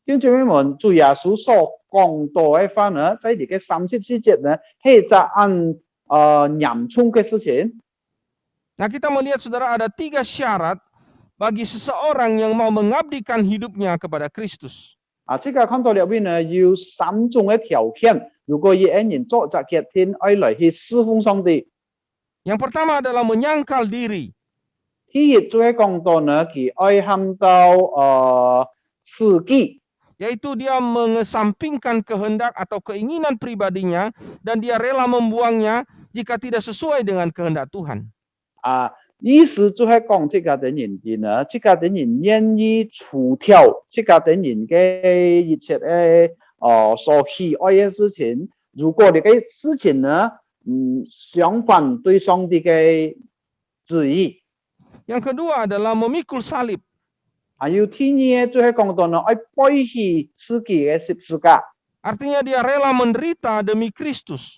[SPEAKER 2] 弟兄姊妹們，主耶穌所講到嘅話呢，在呢個34節呢，係一件嚴重嘅事情。
[SPEAKER 3] Nah, kita melihat, saudara, ada 3 syarat bagi seseorang yang mau mengabdikan hidupnya kepada Kristus.
[SPEAKER 2] 這個看到入邊呢，有3種嘅條件，如果一人做這個天愛來去侍奉上帝。
[SPEAKER 3] Yang pertama adalah menyangkal diri.
[SPEAKER 2] 第一就係講到呢，佢愛喊到自己。
[SPEAKER 3] Yaitu dia mengesampingkan kehendak atau keinginan pribadinya dan dia rela membuangnya jika tidak sesuai dengan kehendak Tuhan.
[SPEAKER 2] 意思就係講這個人呢，這個人願意除掉這個人嘅一切所喜愛嘅事情。如果你嘅事情呢，相反對上帝嘅旨意。
[SPEAKER 3] Yang kedua adalah memikul salib.
[SPEAKER 2] 有第二就係講到呢，愛背起自己嘅十字架。
[SPEAKER 3] Artinya dia rela menderita demi Kristus.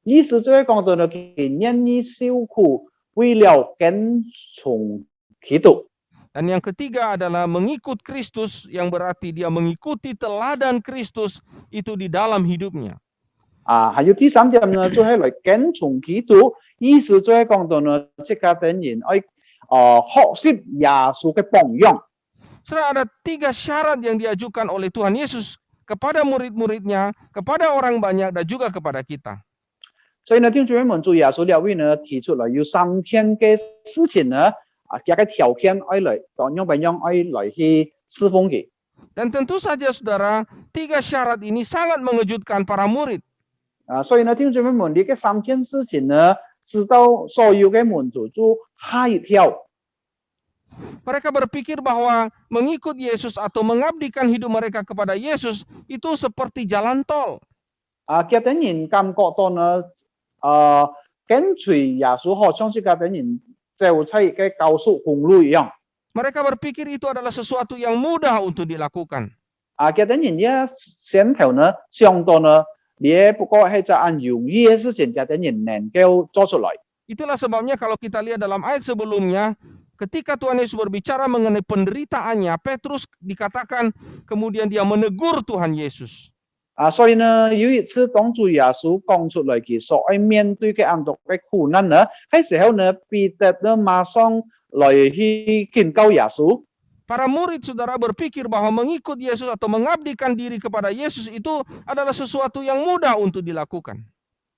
[SPEAKER 2] 意思就係講到呢，佢願意受苦，為了跟從基督。
[SPEAKER 3] Dan yang ketiga adalah mengikut Kristus, yang berarti dia mengikuti teladan Kristus itu di dalam hidupnya.
[SPEAKER 2] 還有第三點呢，就係來跟從基督，意思就係講到呢，這個人愛學習耶穌嘅榜樣。
[SPEAKER 3] Saudara, ada 3 syarat yang diajukan oleh Tuhan Yesus kepada murid-muridnya, kepada orang banyak, dan juga kepada kita.
[SPEAKER 2] 所以呢，弟兄姊妹們，主耶穌呢位呢提出來有3件嘅事情呢，加個條件愛來，當樣愛來去侍奉佢。
[SPEAKER 3] Dan tentu saja, saudara, 3 syarat ini sangat mengejutkan para murid.
[SPEAKER 2] 所以呢，弟兄姊妹們，呢個3件事情呢，使到所有嘅門徒都嚇一跳。
[SPEAKER 3] Mereka berpikir bahwa mengikut Yesus atau mengabdikan hidup mereka kepada Yesus itu seperti jalan tol.
[SPEAKER 2] 嘅人感覺到呢，跟隨耶穌好像是嘅人走在嘅高速公路一樣。
[SPEAKER 3] Mereka berpikir itu adalah sesuatu yang mudah untuk dilakukan.
[SPEAKER 2] 嘅人一先頭呢，想到呢，也不過係一件容易嘅事情，嘅人能夠做出來。
[SPEAKER 3] Itulah sebabnya kalau kita lihat dalam ayat sebelumnya, ketika Tuhan Yesus berbicara mengenai penderitaannya, Petrus dikatakan kemudian dia menegur Tuhan Yesus.
[SPEAKER 2] 所以呢，有一次當主耶穌講出來佢所愛面對嘅咁多嘅苦難呢，喺時候呢，彼得呢馬上來去警告耶穌。
[SPEAKER 3] Para murid saudara berpikir bahwa mengikut Yesus atau mengabdikan diri kepada Yesus itu adalah sesuatu yang mudah untuk dilakukan.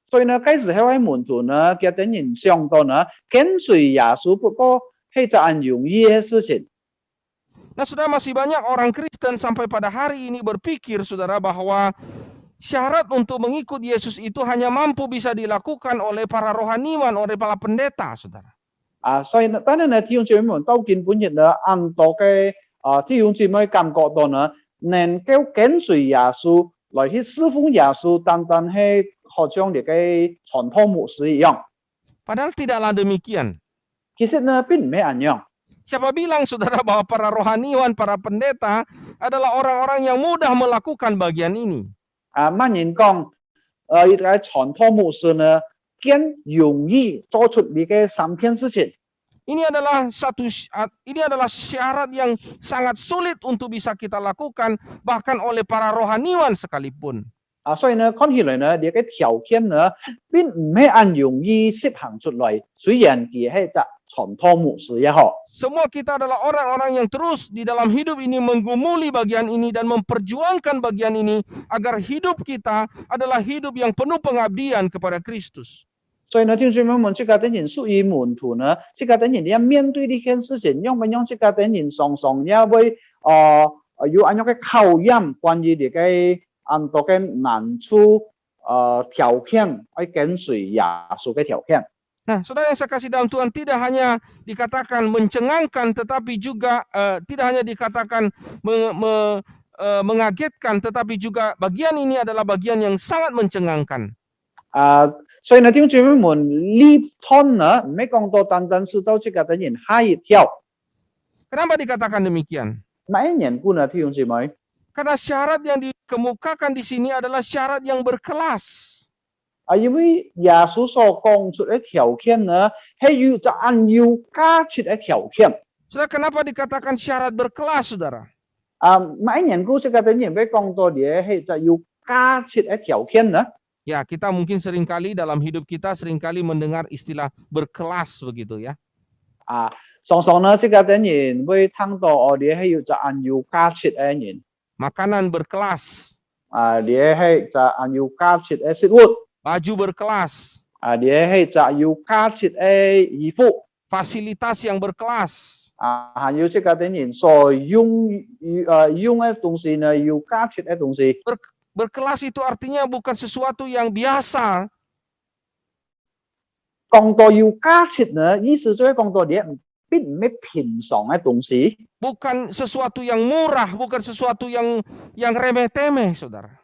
[SPEAKER 2] 所以呢，嗰時候喺門徒呢，佢哋人想到呢，跟隨耶穌不過係一件容易嘅事情。
[SPEAKER 3] Nah, saudara, masih banyak orang Kristen sampai pada hari ini berpikir, saudara, bahwa syarat untuk mengikut Yesus itu hanya mampu bisa dilakukan oleh para rohaniwan, oleh para pendeta, saudara.
[SPEAKER 2] 所以呢，當然呢，弟兄姊妹們到今本日呢，按多嘅弟兄姊妹感覺到呢，能夠跟隨耶穌來去侍奉耶穌，單單係好像你嘅傳統牧師一樣。
[SPEAKER 3] Padahal tidaklah demikian.
[SPEAKER 2] 其實呢，並唔係咁樣。
[SPEAKER 3] Siapa bilang, saudara, bahwa para rohaniwan, para pendeta adalah orang-orang yang mudah melakukan bagian ini?
[SPEAKER 2] 乜人講一個傳統牧師呢，更容易做出你嘅三件事情。
[SPEAKER 3] Ini adalah syarat yang sangat sulit untuk bisa kita lakukan bahkan oleh para rohaniwan sekalipun.
[SPEAKER 2] 所以呢，看起來呢，你嘅條件呢，並唔係咁容易實行出來。雖然佢係隻傳統牧師也好。
[SPEAKER 3] Semua kita adalah orang-orang yang terus di dalam hidup ini menggumuli bagian ini dan memperjuangkan bagian ini agar hidup kita adalah hidup yang penuh pengabdian kepada Kristus.
[SPEAKER 2] 所以呢，弟兄姊妹們，這個等人屬於門徒呢，這個等人要面對呢件事情，讓唔讓這個等人常常也會有咁樣嘅考驗，關於你嘅咁多嘅難處條件，去跟隨耶穌嘅條件。
[SPEAKER 3] Nah, saudara yang saya kasih dalam Tuhan, tidak hanya dikatakan mencengangkan, tetapi juga tidak hanya dikatakan mengagetkan, tetapi juga bagian ini adalah bagian yang sangat mencengangkan.
[SPEAKER 2] 所以呢，弟兄姊妹們，呢趟呢，唔係講到單單是到這個等人嚇一跳。
[SPEAKER 3] Kenapa dikatakan demikian?
[SPEAKER 2] 乜緣故呢，弟兄姊妹？
[SPEAKER 3] Karena syarat yang dikemukakan di sini adalah syarat yang berkelas.
[SPEAKER 2] 因為耶穌所講出嘅條件呢，係要就按要加設嘅條件。
[SPEAKER 3] Saudara, kenapa dikatakan syarat berkelas, saudara?
[SPEAKER 2] 乜緣故這個等人俾講到嘢係就要加設嘅條件呢？
[SPEAKER 3] Ya, kita mungkin seringkali dalam hidup kita seringkali mendengar istilah berkelas begitu ya.
[SPEAKER 2] 常常呢，這個等人會聽到你係要就按要加設嘅人。
[SPEAKER 3] Makanan berkelas.
[SPEAKER 2] 你係就按要加設嘅食物。
[SPEAKER 3] Baju berkelas.
[SPEAKER 2] 你係就要加設嘅衣服。
[SPEAKER 3] Fasilitas yang berkelas.
[SPEAKER 2] 還有這個等人所用嘅東西呢，要加設嘅東西。
[SPEAKER 3] Berkelas itu artinya bukan sesuatu yang biasa.
[SPEAKER 2] 講到要加設呢，意思就係講到你並唔係平常嘅東西。
[SPEAKER 3] Bukan sesuatu yang murah, bukan sesuatu yang remeh-temeh, saudara.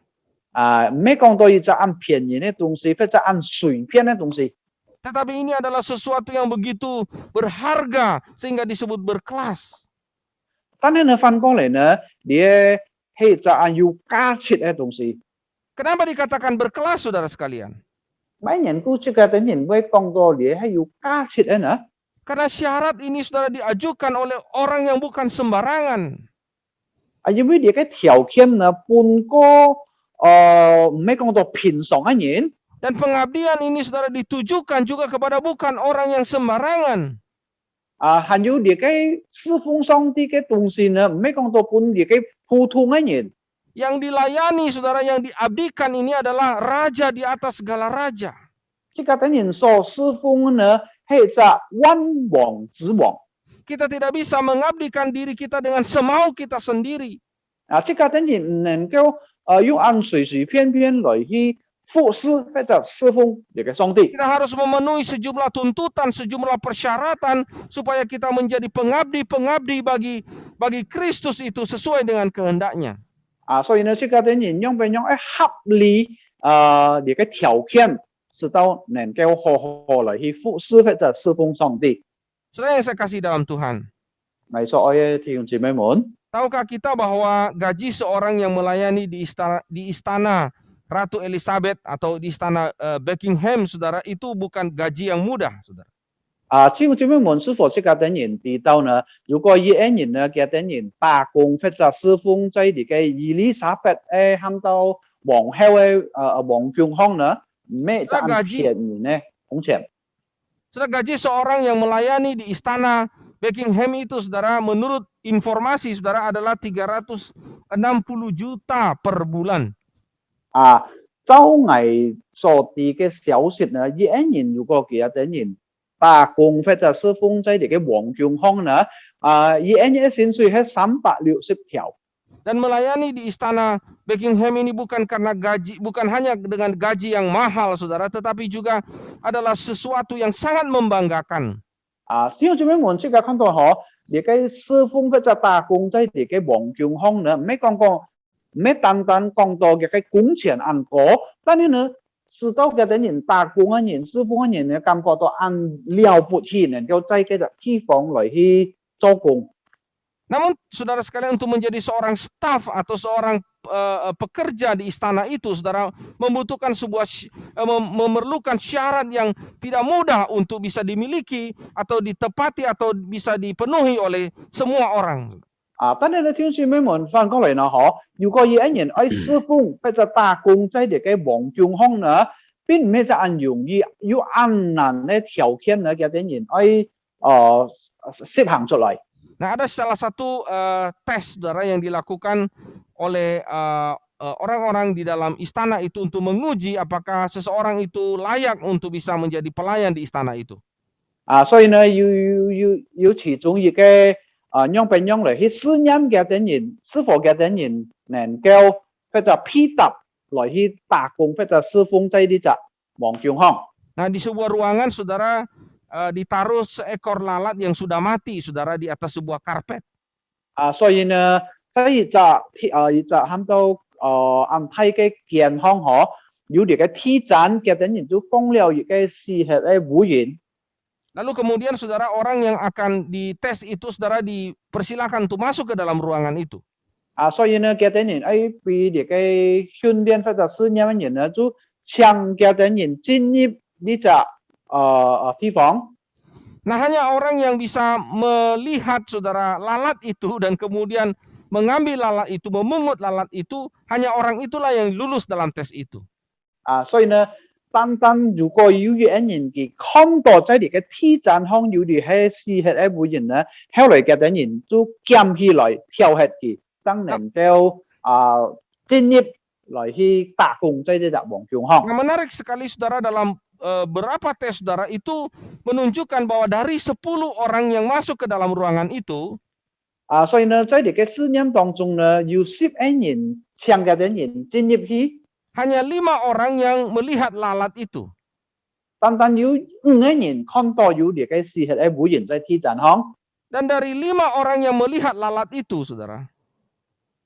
[SPEAKER 2] 唔係講到要就按便宜嘅東西，或者按隨便嘅東西。
[SPEAKER 3] Tetapi ini adalah sesuatu yang begitu berharga sehingga disebut berkelas.
[SPEAKER 2] 但係呢，反過嚟呢，你係就按要加設嘅東西。
[SPEAKER 3] Kenapa dikatakan berkelas, saudara sekalian?
[SPEAKER 2] 乜人估這個等人會講到你係要加設嘅呢？
[SPEAKER 3] Karena syarat ini saudara diajukan oleh orang yang bukan sembarangan.
[SPEAKER 2] 因為你嘅條件呢，半個唔係講到平常嘅人。
[SPEAKER 3] Dan pengabdian ini saudara ditujukan juga kepada bukan orang yang sembarangan.
[SPEAKER 2] 還有你嘅侍奉上帝嘅東西呢，唔係講到半你嘅普通嘅人。
[SPEAKER 3] Yang dilayani saudara, yang diabdikan ini adalah raja di atas segala raja.
[SPEAKER 2] 這個等人所侍奉呢，係就萬王之王。
[SPEAKER 3] Kita tidak bisa mengabdikan diri kita dengan semau kita sendiri.
[SPEAKER 2] 這個等人唔能夠用按隨隨便便來去服侍或者侍奉你嘅上帝。
[SPEAKER 3] Kita harus memenuhi sejumlah tuntutan, sejumlah persyaratan supaya kita menjadi pengabdi-pengabdi bagi Kristus itu sesuai dengan kehendaknya.
[SPEAKER 2] 所以呢，這個等人用不用合理你嘅條件，直到能夠好好來去服侍或者侍奉上帝。
[SPEAKER 3] Saudara yang saya kasih dalam Tuhan,
[SPEAKER 2] 咪所愛嘅弟兄姊妹們，
[SPEAKER 3] tahukah kita bahwa gaji seorang yang melayani di istana Ratu Elizabeth atau di istana Buckingham, saudara, itu bukan gaji yang mudah, saudara.
[SPEAKER 2] 弟兄姊妹們，是否這個等人知道呢？如果一人呢，嘅等人罷工或者侍奉在你嘅伊麗莎白喊到王后嘅王強康呢，咩就按便宜呢工錢。
[SPEAKER 3] Saudara, gaji seorang yang melayani di istana Buckingham itu, saudara, menurut informasi saudara adalah 360 juta per bulan.
[SPEAKER 2] 周圍所啲嘅消息呢，一年如果幾多年打工或者是封制嘅王強康呢，一年薪水係360條。
[SPEAKER 3] Dan melayani di istana Buckingham ini bukan karena gaji, bukan hanya dengan gaji yang mahal, saudara, tetapi juga adalah sesuatu yang sangat membanggakan.
[SPEAKER 2] 弟兄姊妹們，即刻看到嗬，你嘅侍奉或者打工仔啲嘅王強康呢，唔單單講到嘅工錢按高，但係呢，知道嘅人打工嘅人、侍奉嘅人呢，感覺到按了不起，能夠在嘅地方嚟去做工。
[SPEAKER 3] Namun saudara sekalian, untuk menjadi seorang staf atau seorang pekerja di istana itu, saudara, membutuhkan memerlukan syarat yang tidak mudah untuk bisa dimiliki atau ditepati atau bisa dipenuhi oleh semua orang.
[SPEAKER 2] 但係呢，弟兄姊妹們翻過嚟呢，如果有一人愛侍奉或者打工仔啲嘅王強康呢，並唔係就按容易，要按難嘅條件呢嘅人愛實行出嚟。
[SPEAKER 3] Nah, ada salah satu tes, saudara, yang dilakukan oleh orang-orang di dalam istana itu untuk menguji apakah seseorang itu layak untuk bisa menjadi pelayan di istana itu.
[SPEAKER 2] 所以呢，要其中一個樣品樣嚟去試驗嘅人，是否嘅人能夠或者配搭來去打工或者侍奉在呢隻王強康。
[SPEAKER 3] Nah, di sebuah ruangan, saudara, ditaruh seekor lalat yang sudah mati, saudara, di atas sebuah karpet.
[SPEAKER 2] 所以呢，在一隻喊到按睇嘅健康有啲嘅體檢嘅人就放了一個適合嘅會員。
[SPEAKER 3] Lalu kemudian, saudara, orang yang akan dites itu, saudara, dipersilakan untuk masuk ke dalam ruangan itu.
[SPEAKER 2] 所以呢，嘅人被啲嘅訓練或者試驗嘅人呢，就請嘅人進入呢隻地方。
[SPEAKER 3] Nah, hanya orang yang bisa melihat, saudara, lalat itu dan kemudian mengambil lalat itu, memungut lalat itu, hanya orang itulah yang lulus dalam tes itu.
[SPEAKER 2] 所以呢，單如果有一人佢看到在啲嘅體檢項有啲係適合嘅會員呢，後來嘅人就減起來挑核佢，真能夠進入來去打工在呢隻王強項。
[SPEAKER 3] Nah, menarik sekali, saudara, dalam berapa tes, saudara, itu menunjukkan bahwa dari 10 orang yang masuk ke dalam ruangan itu,
[SPEAKER 2] 所以呢，在啲嘅試驗當中呢，有11人請嘅人進入去。
[SPEAKER 3] hanya 5 orang yang melihat lalat itu.
[SPEAKER 2] 單有5人看到有啲嘅適合嘅會員在體檢項。
[SPEAKER 3] Dan dari 5 orang yang melihat lalat itu, saudara,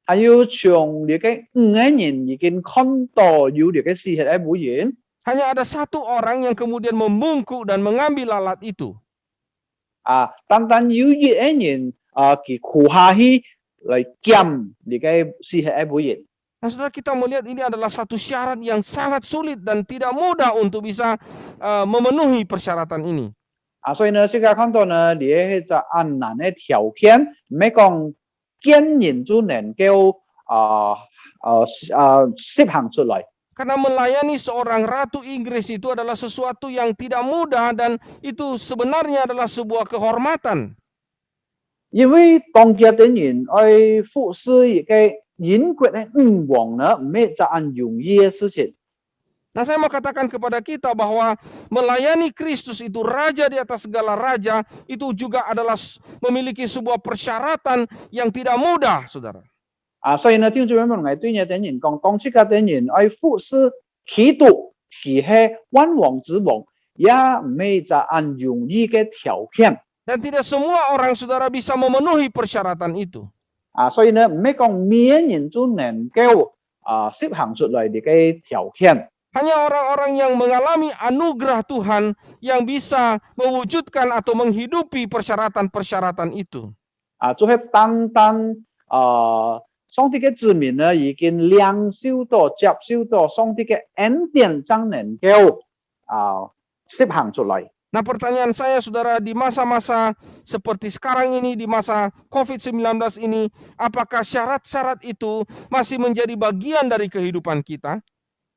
[SPEAKER 2] 還有從啲嘅5人已經看到有啲嘅適合嘅會員。
[SPEAKER 3] hanya ada 1 orang yang kemudian membungkuk dan mengambil lalat itu.
[SPEAKER 2] 單有一人佢苦下去嚟檢啲嘅適合嘅會員。
[SPEAKER 3] Nah, saudara, kita melihat ini adalah satu syarat yang sangat sulit dan tidak mudah untuk bisa memenuhi persyaratan ini.
[SPEAKER 2] 所以呢，即刻看到呢，你係就按難嘅條件，唔係講見人就能夠實行出嚟。
[SPEAKER 3] Karena melayani seorang ratu Inggris itu adalah sesuatu yang tidak mudah dan itu sebenarnya adalah sebuah kehormatan.
[SPEAKER 2] 因為當家的人愛服侍一個英國嘅王呢，唔係就按容易嘅事情。
[SPEAKER 3] Nah, saya mau katakan kepada kita bahwa melayani Kristus itu, raja di atas segala raja, itu juga adalah memiliki sebuah persyaratan yang tidak mudah, saudara.
[SPEAKER 2] 所以呢，弟兄姊妹們，我對呢啲人講，當出家啲人愛服侍基督，佢係萬王之王，也唔係就按容易嘅條件。
[SPEAKER 3] Dan tidak semua orang, saudara, bisa memenuhi persyaratan itu.
[SPEAKER 2] 所以呢，唔係講每人都能夠實行出嚟嘅條件。
[SPEAKER 3] Hanya orang-orang yang mengalami anugerah Tuhan yang bisa mewujudkan atau menghidupi persyaratan-persyaratan itu.
[SPEAKER 2] 就係單上帝嘅子民呢，已經領受到、接受到上帝嘅恩典，真能夠實行出嚟。
[SPEAKER 3] Nah, pertanyaan saya saudara, di masa-masa seperti sekarang ini, di masa COVID-19 ini, apakah syarat-syarat itu masih menjadi bagian dari kehidupan kita?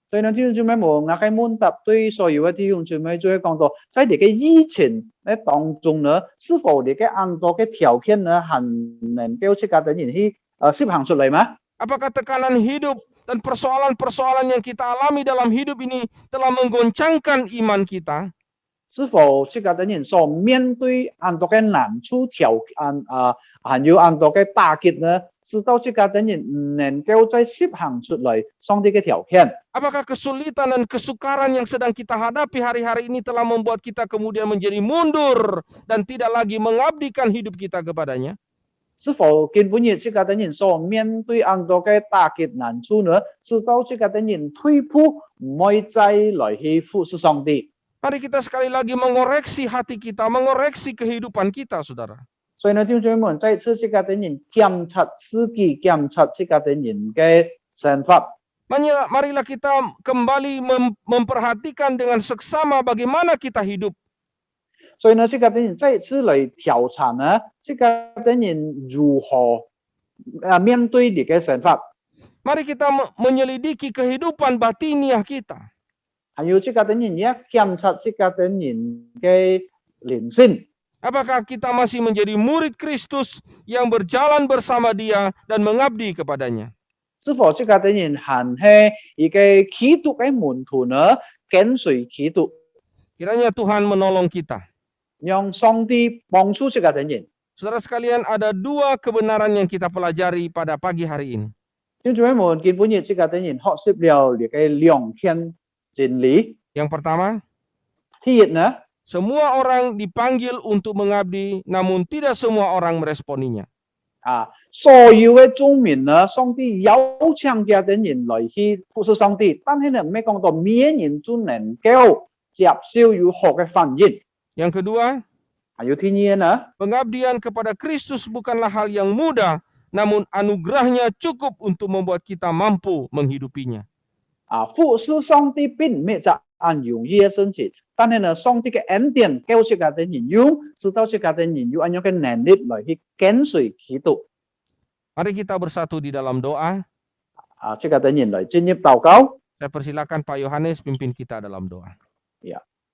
[SPEAKER 2] 所以呢，弟兄姊妹們，我嘅問答對所有嘅弟兄姊妹就會講到，在你嘅疫情咧當中呢，是否你嘅按照嘅條件呢，係能夠即刻等人去實行出嚟嗎？
[SPEAKER 3] Apakah tekanan hidup dan persoalan-persoalan yang kita alami dalam hidup ini telah menggoncangkan iman kita?
[SPEAKER 2] 是否即刻等人所面對按照嘅難處還有按照嘅打擊呢，使到即刻等人唔能夠再實行出嚟上帝嘅條件？
[SPEAKER 3] Apakah kesulitan dan kesukaran yang sedang kita hadapi hari-hari ini telah membuat kita kemudian menjadi mundur dan tidak lagi mengabdikan hidup kita kepadanya?
[SPEAKER 2] 是否根本日即刻等人所面對按照嘅打擊難處呢，使到即刻等人退步，唔可以再來去服侍上帝？
[SPEAKER 3] Mari kita sekali lagi mengoreksi hati kita, mengoreksi kehidupan kita, saudara.
[SPEAKER 2] 所以呢，弟兄姊妹們，再次即刻等人檢察自己，檢察即刻等人嘅想法。
[SPEAKER 3] Marilah kita kembali memperhatikan dengan seksama bagaimana kita hidup.
[SPEAKER 2] 所以呢，即刻等人再次嚟調查呢，即刻等人如何面對你嘅想法。
[SPEAKER 3] Mari kita menyelidiki kehidupan batiniah kita.
[SPEAKER 2] 還有即刻等人也檢察即刻等人嘅靈性。
[SPEAKER 3] Apakah kita masih menjadi murid Kristus yang berjalan bersama Dia dan mengabdi kepadanya?
[SPEAKER 2] 是否即刻等人還係一個基督嘅門徒呢？跟隨基督，
[SPEAKER 3] Kiranya Tuhan menolong kita.
[SPEAKER 2] 讓上帝幫助即刻等人。
[SPEAKER 3] Saudara sekalian, ada dua kebenaran yang kita pelajari pada pagi hari ini.
[SPEAKER 2] 弟兄姊妹們，基本日即刻等人學習了呢個兩天真理。
[SPEAKER 3] Yang pertama,
[SPEAKER 2] 第一呢，
[SPEAKER 3] semua orang dipanggil untuk mengabdi, namun tidak semua orang meresponinya.
[SPEAKER 2] 所有嘅眾民呢，上帝邀請嘅等人來去服侍上帝，但係呢，唔係講到咩人都能夠接受有好嘅反應。
[SPEAKER 3] Yang kedua,
[SPEAKER 2] 還有第二呢，
[SPEAKER 3] pengabdian kepada Kristus bukanlah hal yang mudah, namun anugerahnya cukup untuk membuat kita mampu menghidupinya.
[SPEAKER 2] 服侍上帝並唔係一件容易嘅事情，但係呢，上帝嘅恩典夠即刻等人用，直到即刻等人有咁樣嘅能力來去跟隨基督。
[SPEAKER 3] Mari kita bersatu di dalam doa.
[SPEAKER 2] 即刻等人來進入禱告。
[SPEAKER 3] Saya persilakan Pak Yohanes pimpin kita dalam doa.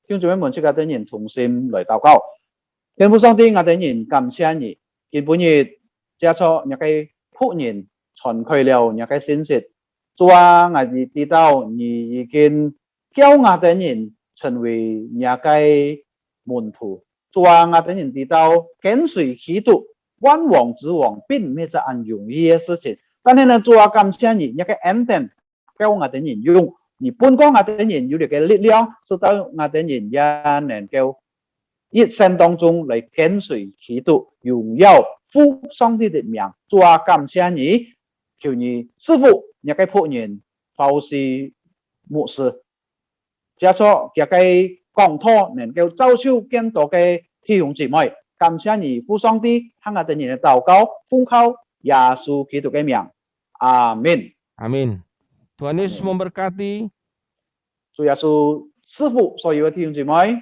[SPEAKER 2] 弟兄姊妹們，即刻等人同心來禱告。天父上帝，我等人感謝你，今本日借助一個僕人傳開了一個信息。主啊，我哋知道你已經叫我等人成為一個門徒。主啊，我等人知道跟隨基督萬王之王並唔係一件容易嘅事情。但係呢，主啊，感謝你一個恩典叫我等人用。 你本講我等人有呢個力量，使到我等人也能夠一生當中嚟跟隨基督，榮耀父上帝的名。主啊，感謝你，求你賜福一個僕人，包是牧師，借助一個講託能夠造就更多嘅弟兄姊妹。感謝你，父上帝，向我等人嘅禱告，奉靠耶穌基督嘅名，阿門。
[SPEAKER 3] Amin. Tuhan Yesus memberkati.
[SPEAKER 2] 主耶穌賜福所有嘅弟兄姊妹。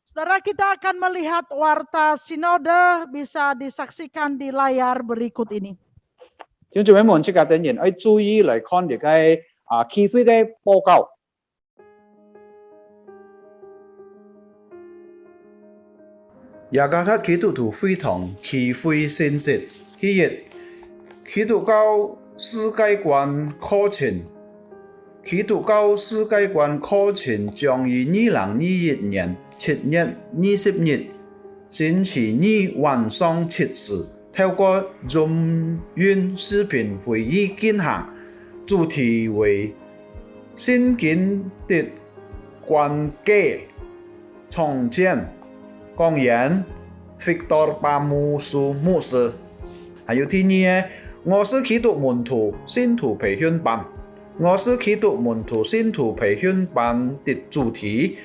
[SPEAKER 1] Saudara, kita akan melihat warta sinode bisa disaksikan di layar berikut ini.
[SPEAKER 2] 弟兄姊妹們，即刻等人要注意嚟看呢個期會嘅報告。
[SPEAKER 4] 雅加達基督徒會堂期會信息，第一，基督教世界觀課程。基督教世界觀課程將於2021年7月20日星期二晚上7時，透過 Zoom 視頻會議進行，主題為聖經的關鍵重建。 講員 Victor Pamusu 牧師，還有第二，我是基督門徒信徒培訓班。我是基督門徒信徒培訓班的主題，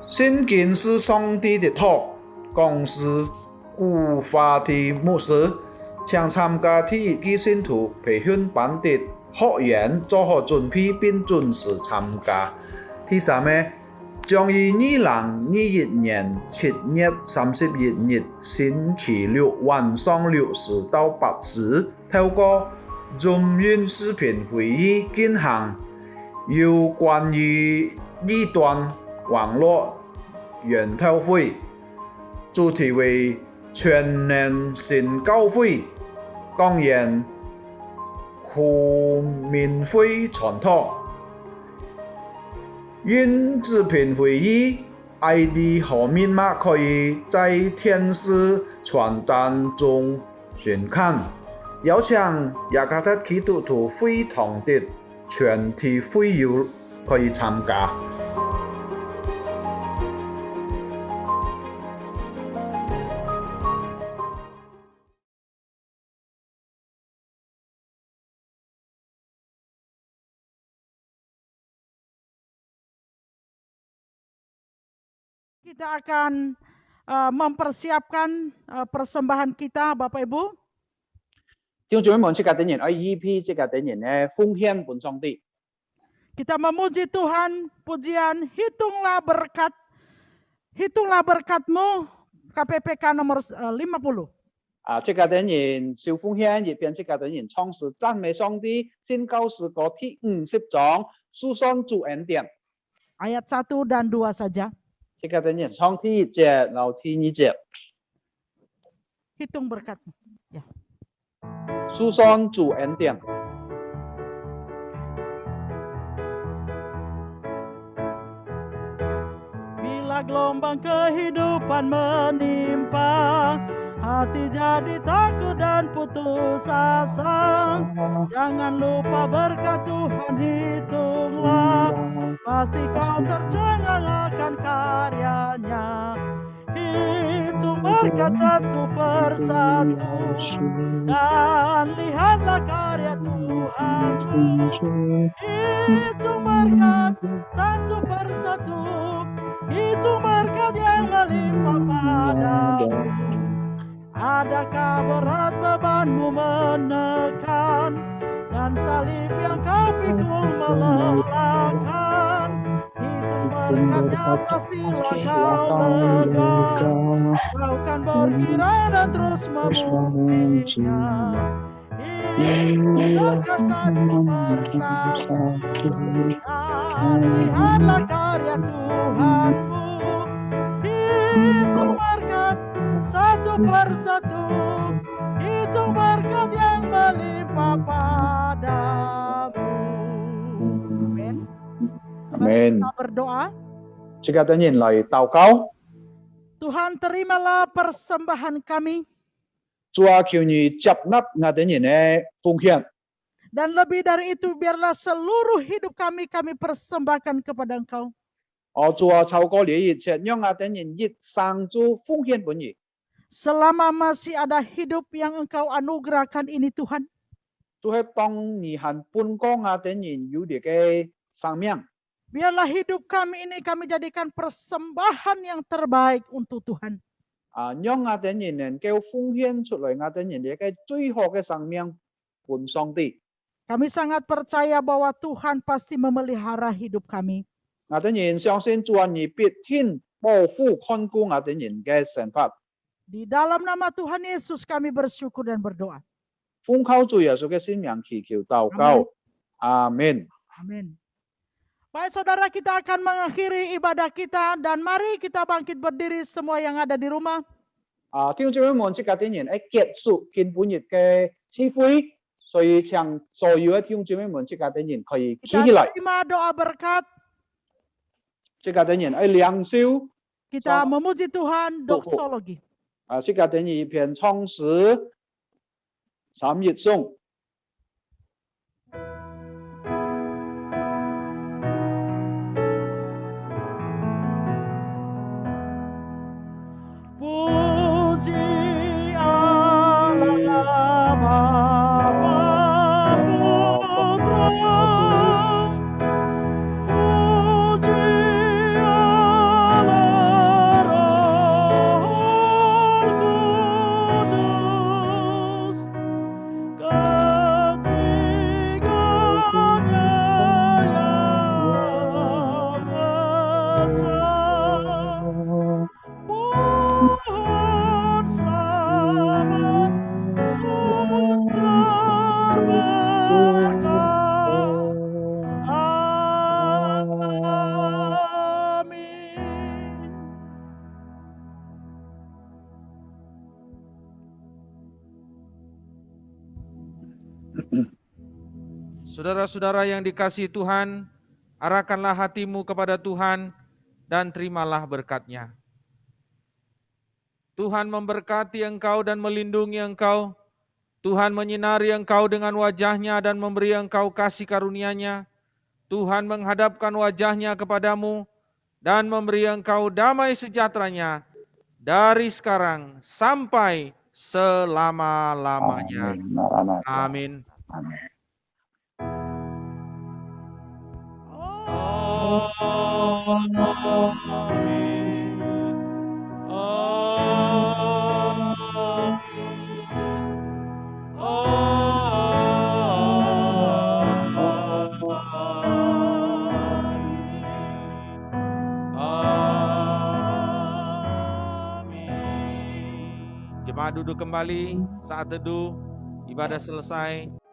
[SPEAKER 4] 聖經是上帝的道，講師古法的牧師，請參加第一期信徒培訓班的學員做好準備並準時參加。第三呢，將於2021年7月31日星期六晚上6時到8時，透過 Zoom 雲視頻會議進行有關於異端網絡研討會，主題為全能神教會講演胡明輝傳道。雲視頻會議 ID 和密碼可以在天使傳單中尋看，邀請雅加達基督徒會堂的全體會友可以參加。
[SPEAKER 1] Kita akan mempersiapkan persembahan kita, Bapak Ibu.
[SPEAKER 2] 弟兄姊妹們，即刻等人，EP 即刻等人咧，奉獻本上帝。
[SPEAKER 1] Kita memuji Tuhan, pujian, hitunglah berkat-Mu, KPPK nomor 50.
[SPEAKER 2] 即刻等人小奉獻，亦變即刻等人創始讚美上帝，先教士個第50章，書上主恩典。
[SPEAKER 1] Ayat 1 dan 2 saja.
[SPEAKER 2] 即刻等人創第1節，然後第2節，
[SPEAKER 1] Hitung berkat-Mu. Ya.
[SPEAKER 2] 書上主恩典。
[SPEAKER 1] Bila gelombang kehidupan menimpa, hati jadi takut dan putus asa. Jangan lupa berkat Tuhan hitunglah, pasti kau tercengang akan karyanya. Hitung berkat satu persatu, dan lihatlah karya Tuhanmu. Hitung berkat satu persatu, itu berkat yang melimpah padamu. Adakah berat bebanmu menekan, dan salib yang kau pikul melelahkan? Hitung berkatnya pastilah kau lega, kau kan berkira dan terus memujinya. Hitung berkat satu persatu, dan lihatlah karya Tuhanmu. Hitung berkat satu persatu, hitung berkat yang melimpah padamu. Amin.
[SPEAKER 2] Amin.
[SPEAKER 1] Kita berdoa.
[SPEAKER 2] 即刻等人嚟禱告。
[SPEAKER 1] Tuhan, terimalah persembahan kami,
[SPEAKER 2] 主啊，求你接納我等人嘅奉獻。
[SPEAKER 1] dan lebih dari itu biarlah seluruh hidup kami persembahkan kepada Engkau.
[SPEAKER 2] 主啊，透過呢一切，讓我等人一生都奉獻本意。
[SPEAKER 1] Selama masih ada hidup yang Engkau anugerahkan ini Tuhan,
[SPEAKER 2] 主係當你行半個我等人有啲嘅生命。
[SPEAKER 1] biarlah hidup kami ini kami jadikan persembahan yang terbaik untuk Tuhan.
[SPEAKER 2] 讓我等人能夠奉獻出嚟，我等人嘅最好嘅生命本上帝。
[SPEAKER 1] Kami sangat percaya bahwa Tuhan pasti memelihara hidup kami.
[SPEAKER 2] 我等人相信主啊，你必天保護看顧我等人嘅生活。
[SPEAKER 1] Di dalam nama Tuhan Yesus kami bersyukur dan berdoa.
[SPEAKER 2] 奉靠主耶穌嘅聖名祈求禱告，阿門。
[SPEAKER 1] Amin. Baik saudara, kita akan mengakhiri ibadah kita dan mari kita bangkit berdiri semua yang ada di rumah.
[SPEAKER 2] 弟兄姊妹們，即刻等人結束今本日嘅聚會，所以請所有嘅弟兄姊妹們即刻等人可以起
[SPEAKER 1] Kita
[SPEAKER 2] 起來，
[SPEAKER 1] terima doa berkat.
[SPEAKER 2] 即刻等人領受，
[SPEAKER 1] Kita memuji Tuhan doxologi.
[SPEAKER 2] 即刻等人一篇創始3日頌。
[SPEAKER 1] Puji Allah Bapa Putra, puji Allah Roh Kudus.
[SPEAKER 3] Saudara-saudara yang dikasihi Tuhan, arahkanlah hatimu kepada Tuhan dan terimalah berkat-Nya. Tuhan memberkati engkau dan melindungi engkau. Tuhan menyinari engkau dengan wajah-Nya dan memberi engkau kasih karunia-Nya. Tuhan menghadapkan wajah-Nya kepadamu dan memberi engkau damai sejahtera-Nya dari sekarang sampai selama-lamanya.
[SPEAKER 5] Amin. Maranatha.
[SPEAKER 3] Amin.
[SPEAKER 5] Amin.
[SPEAKER 3] Jemaat duduk kembali, saat teduh, ibadah selesai.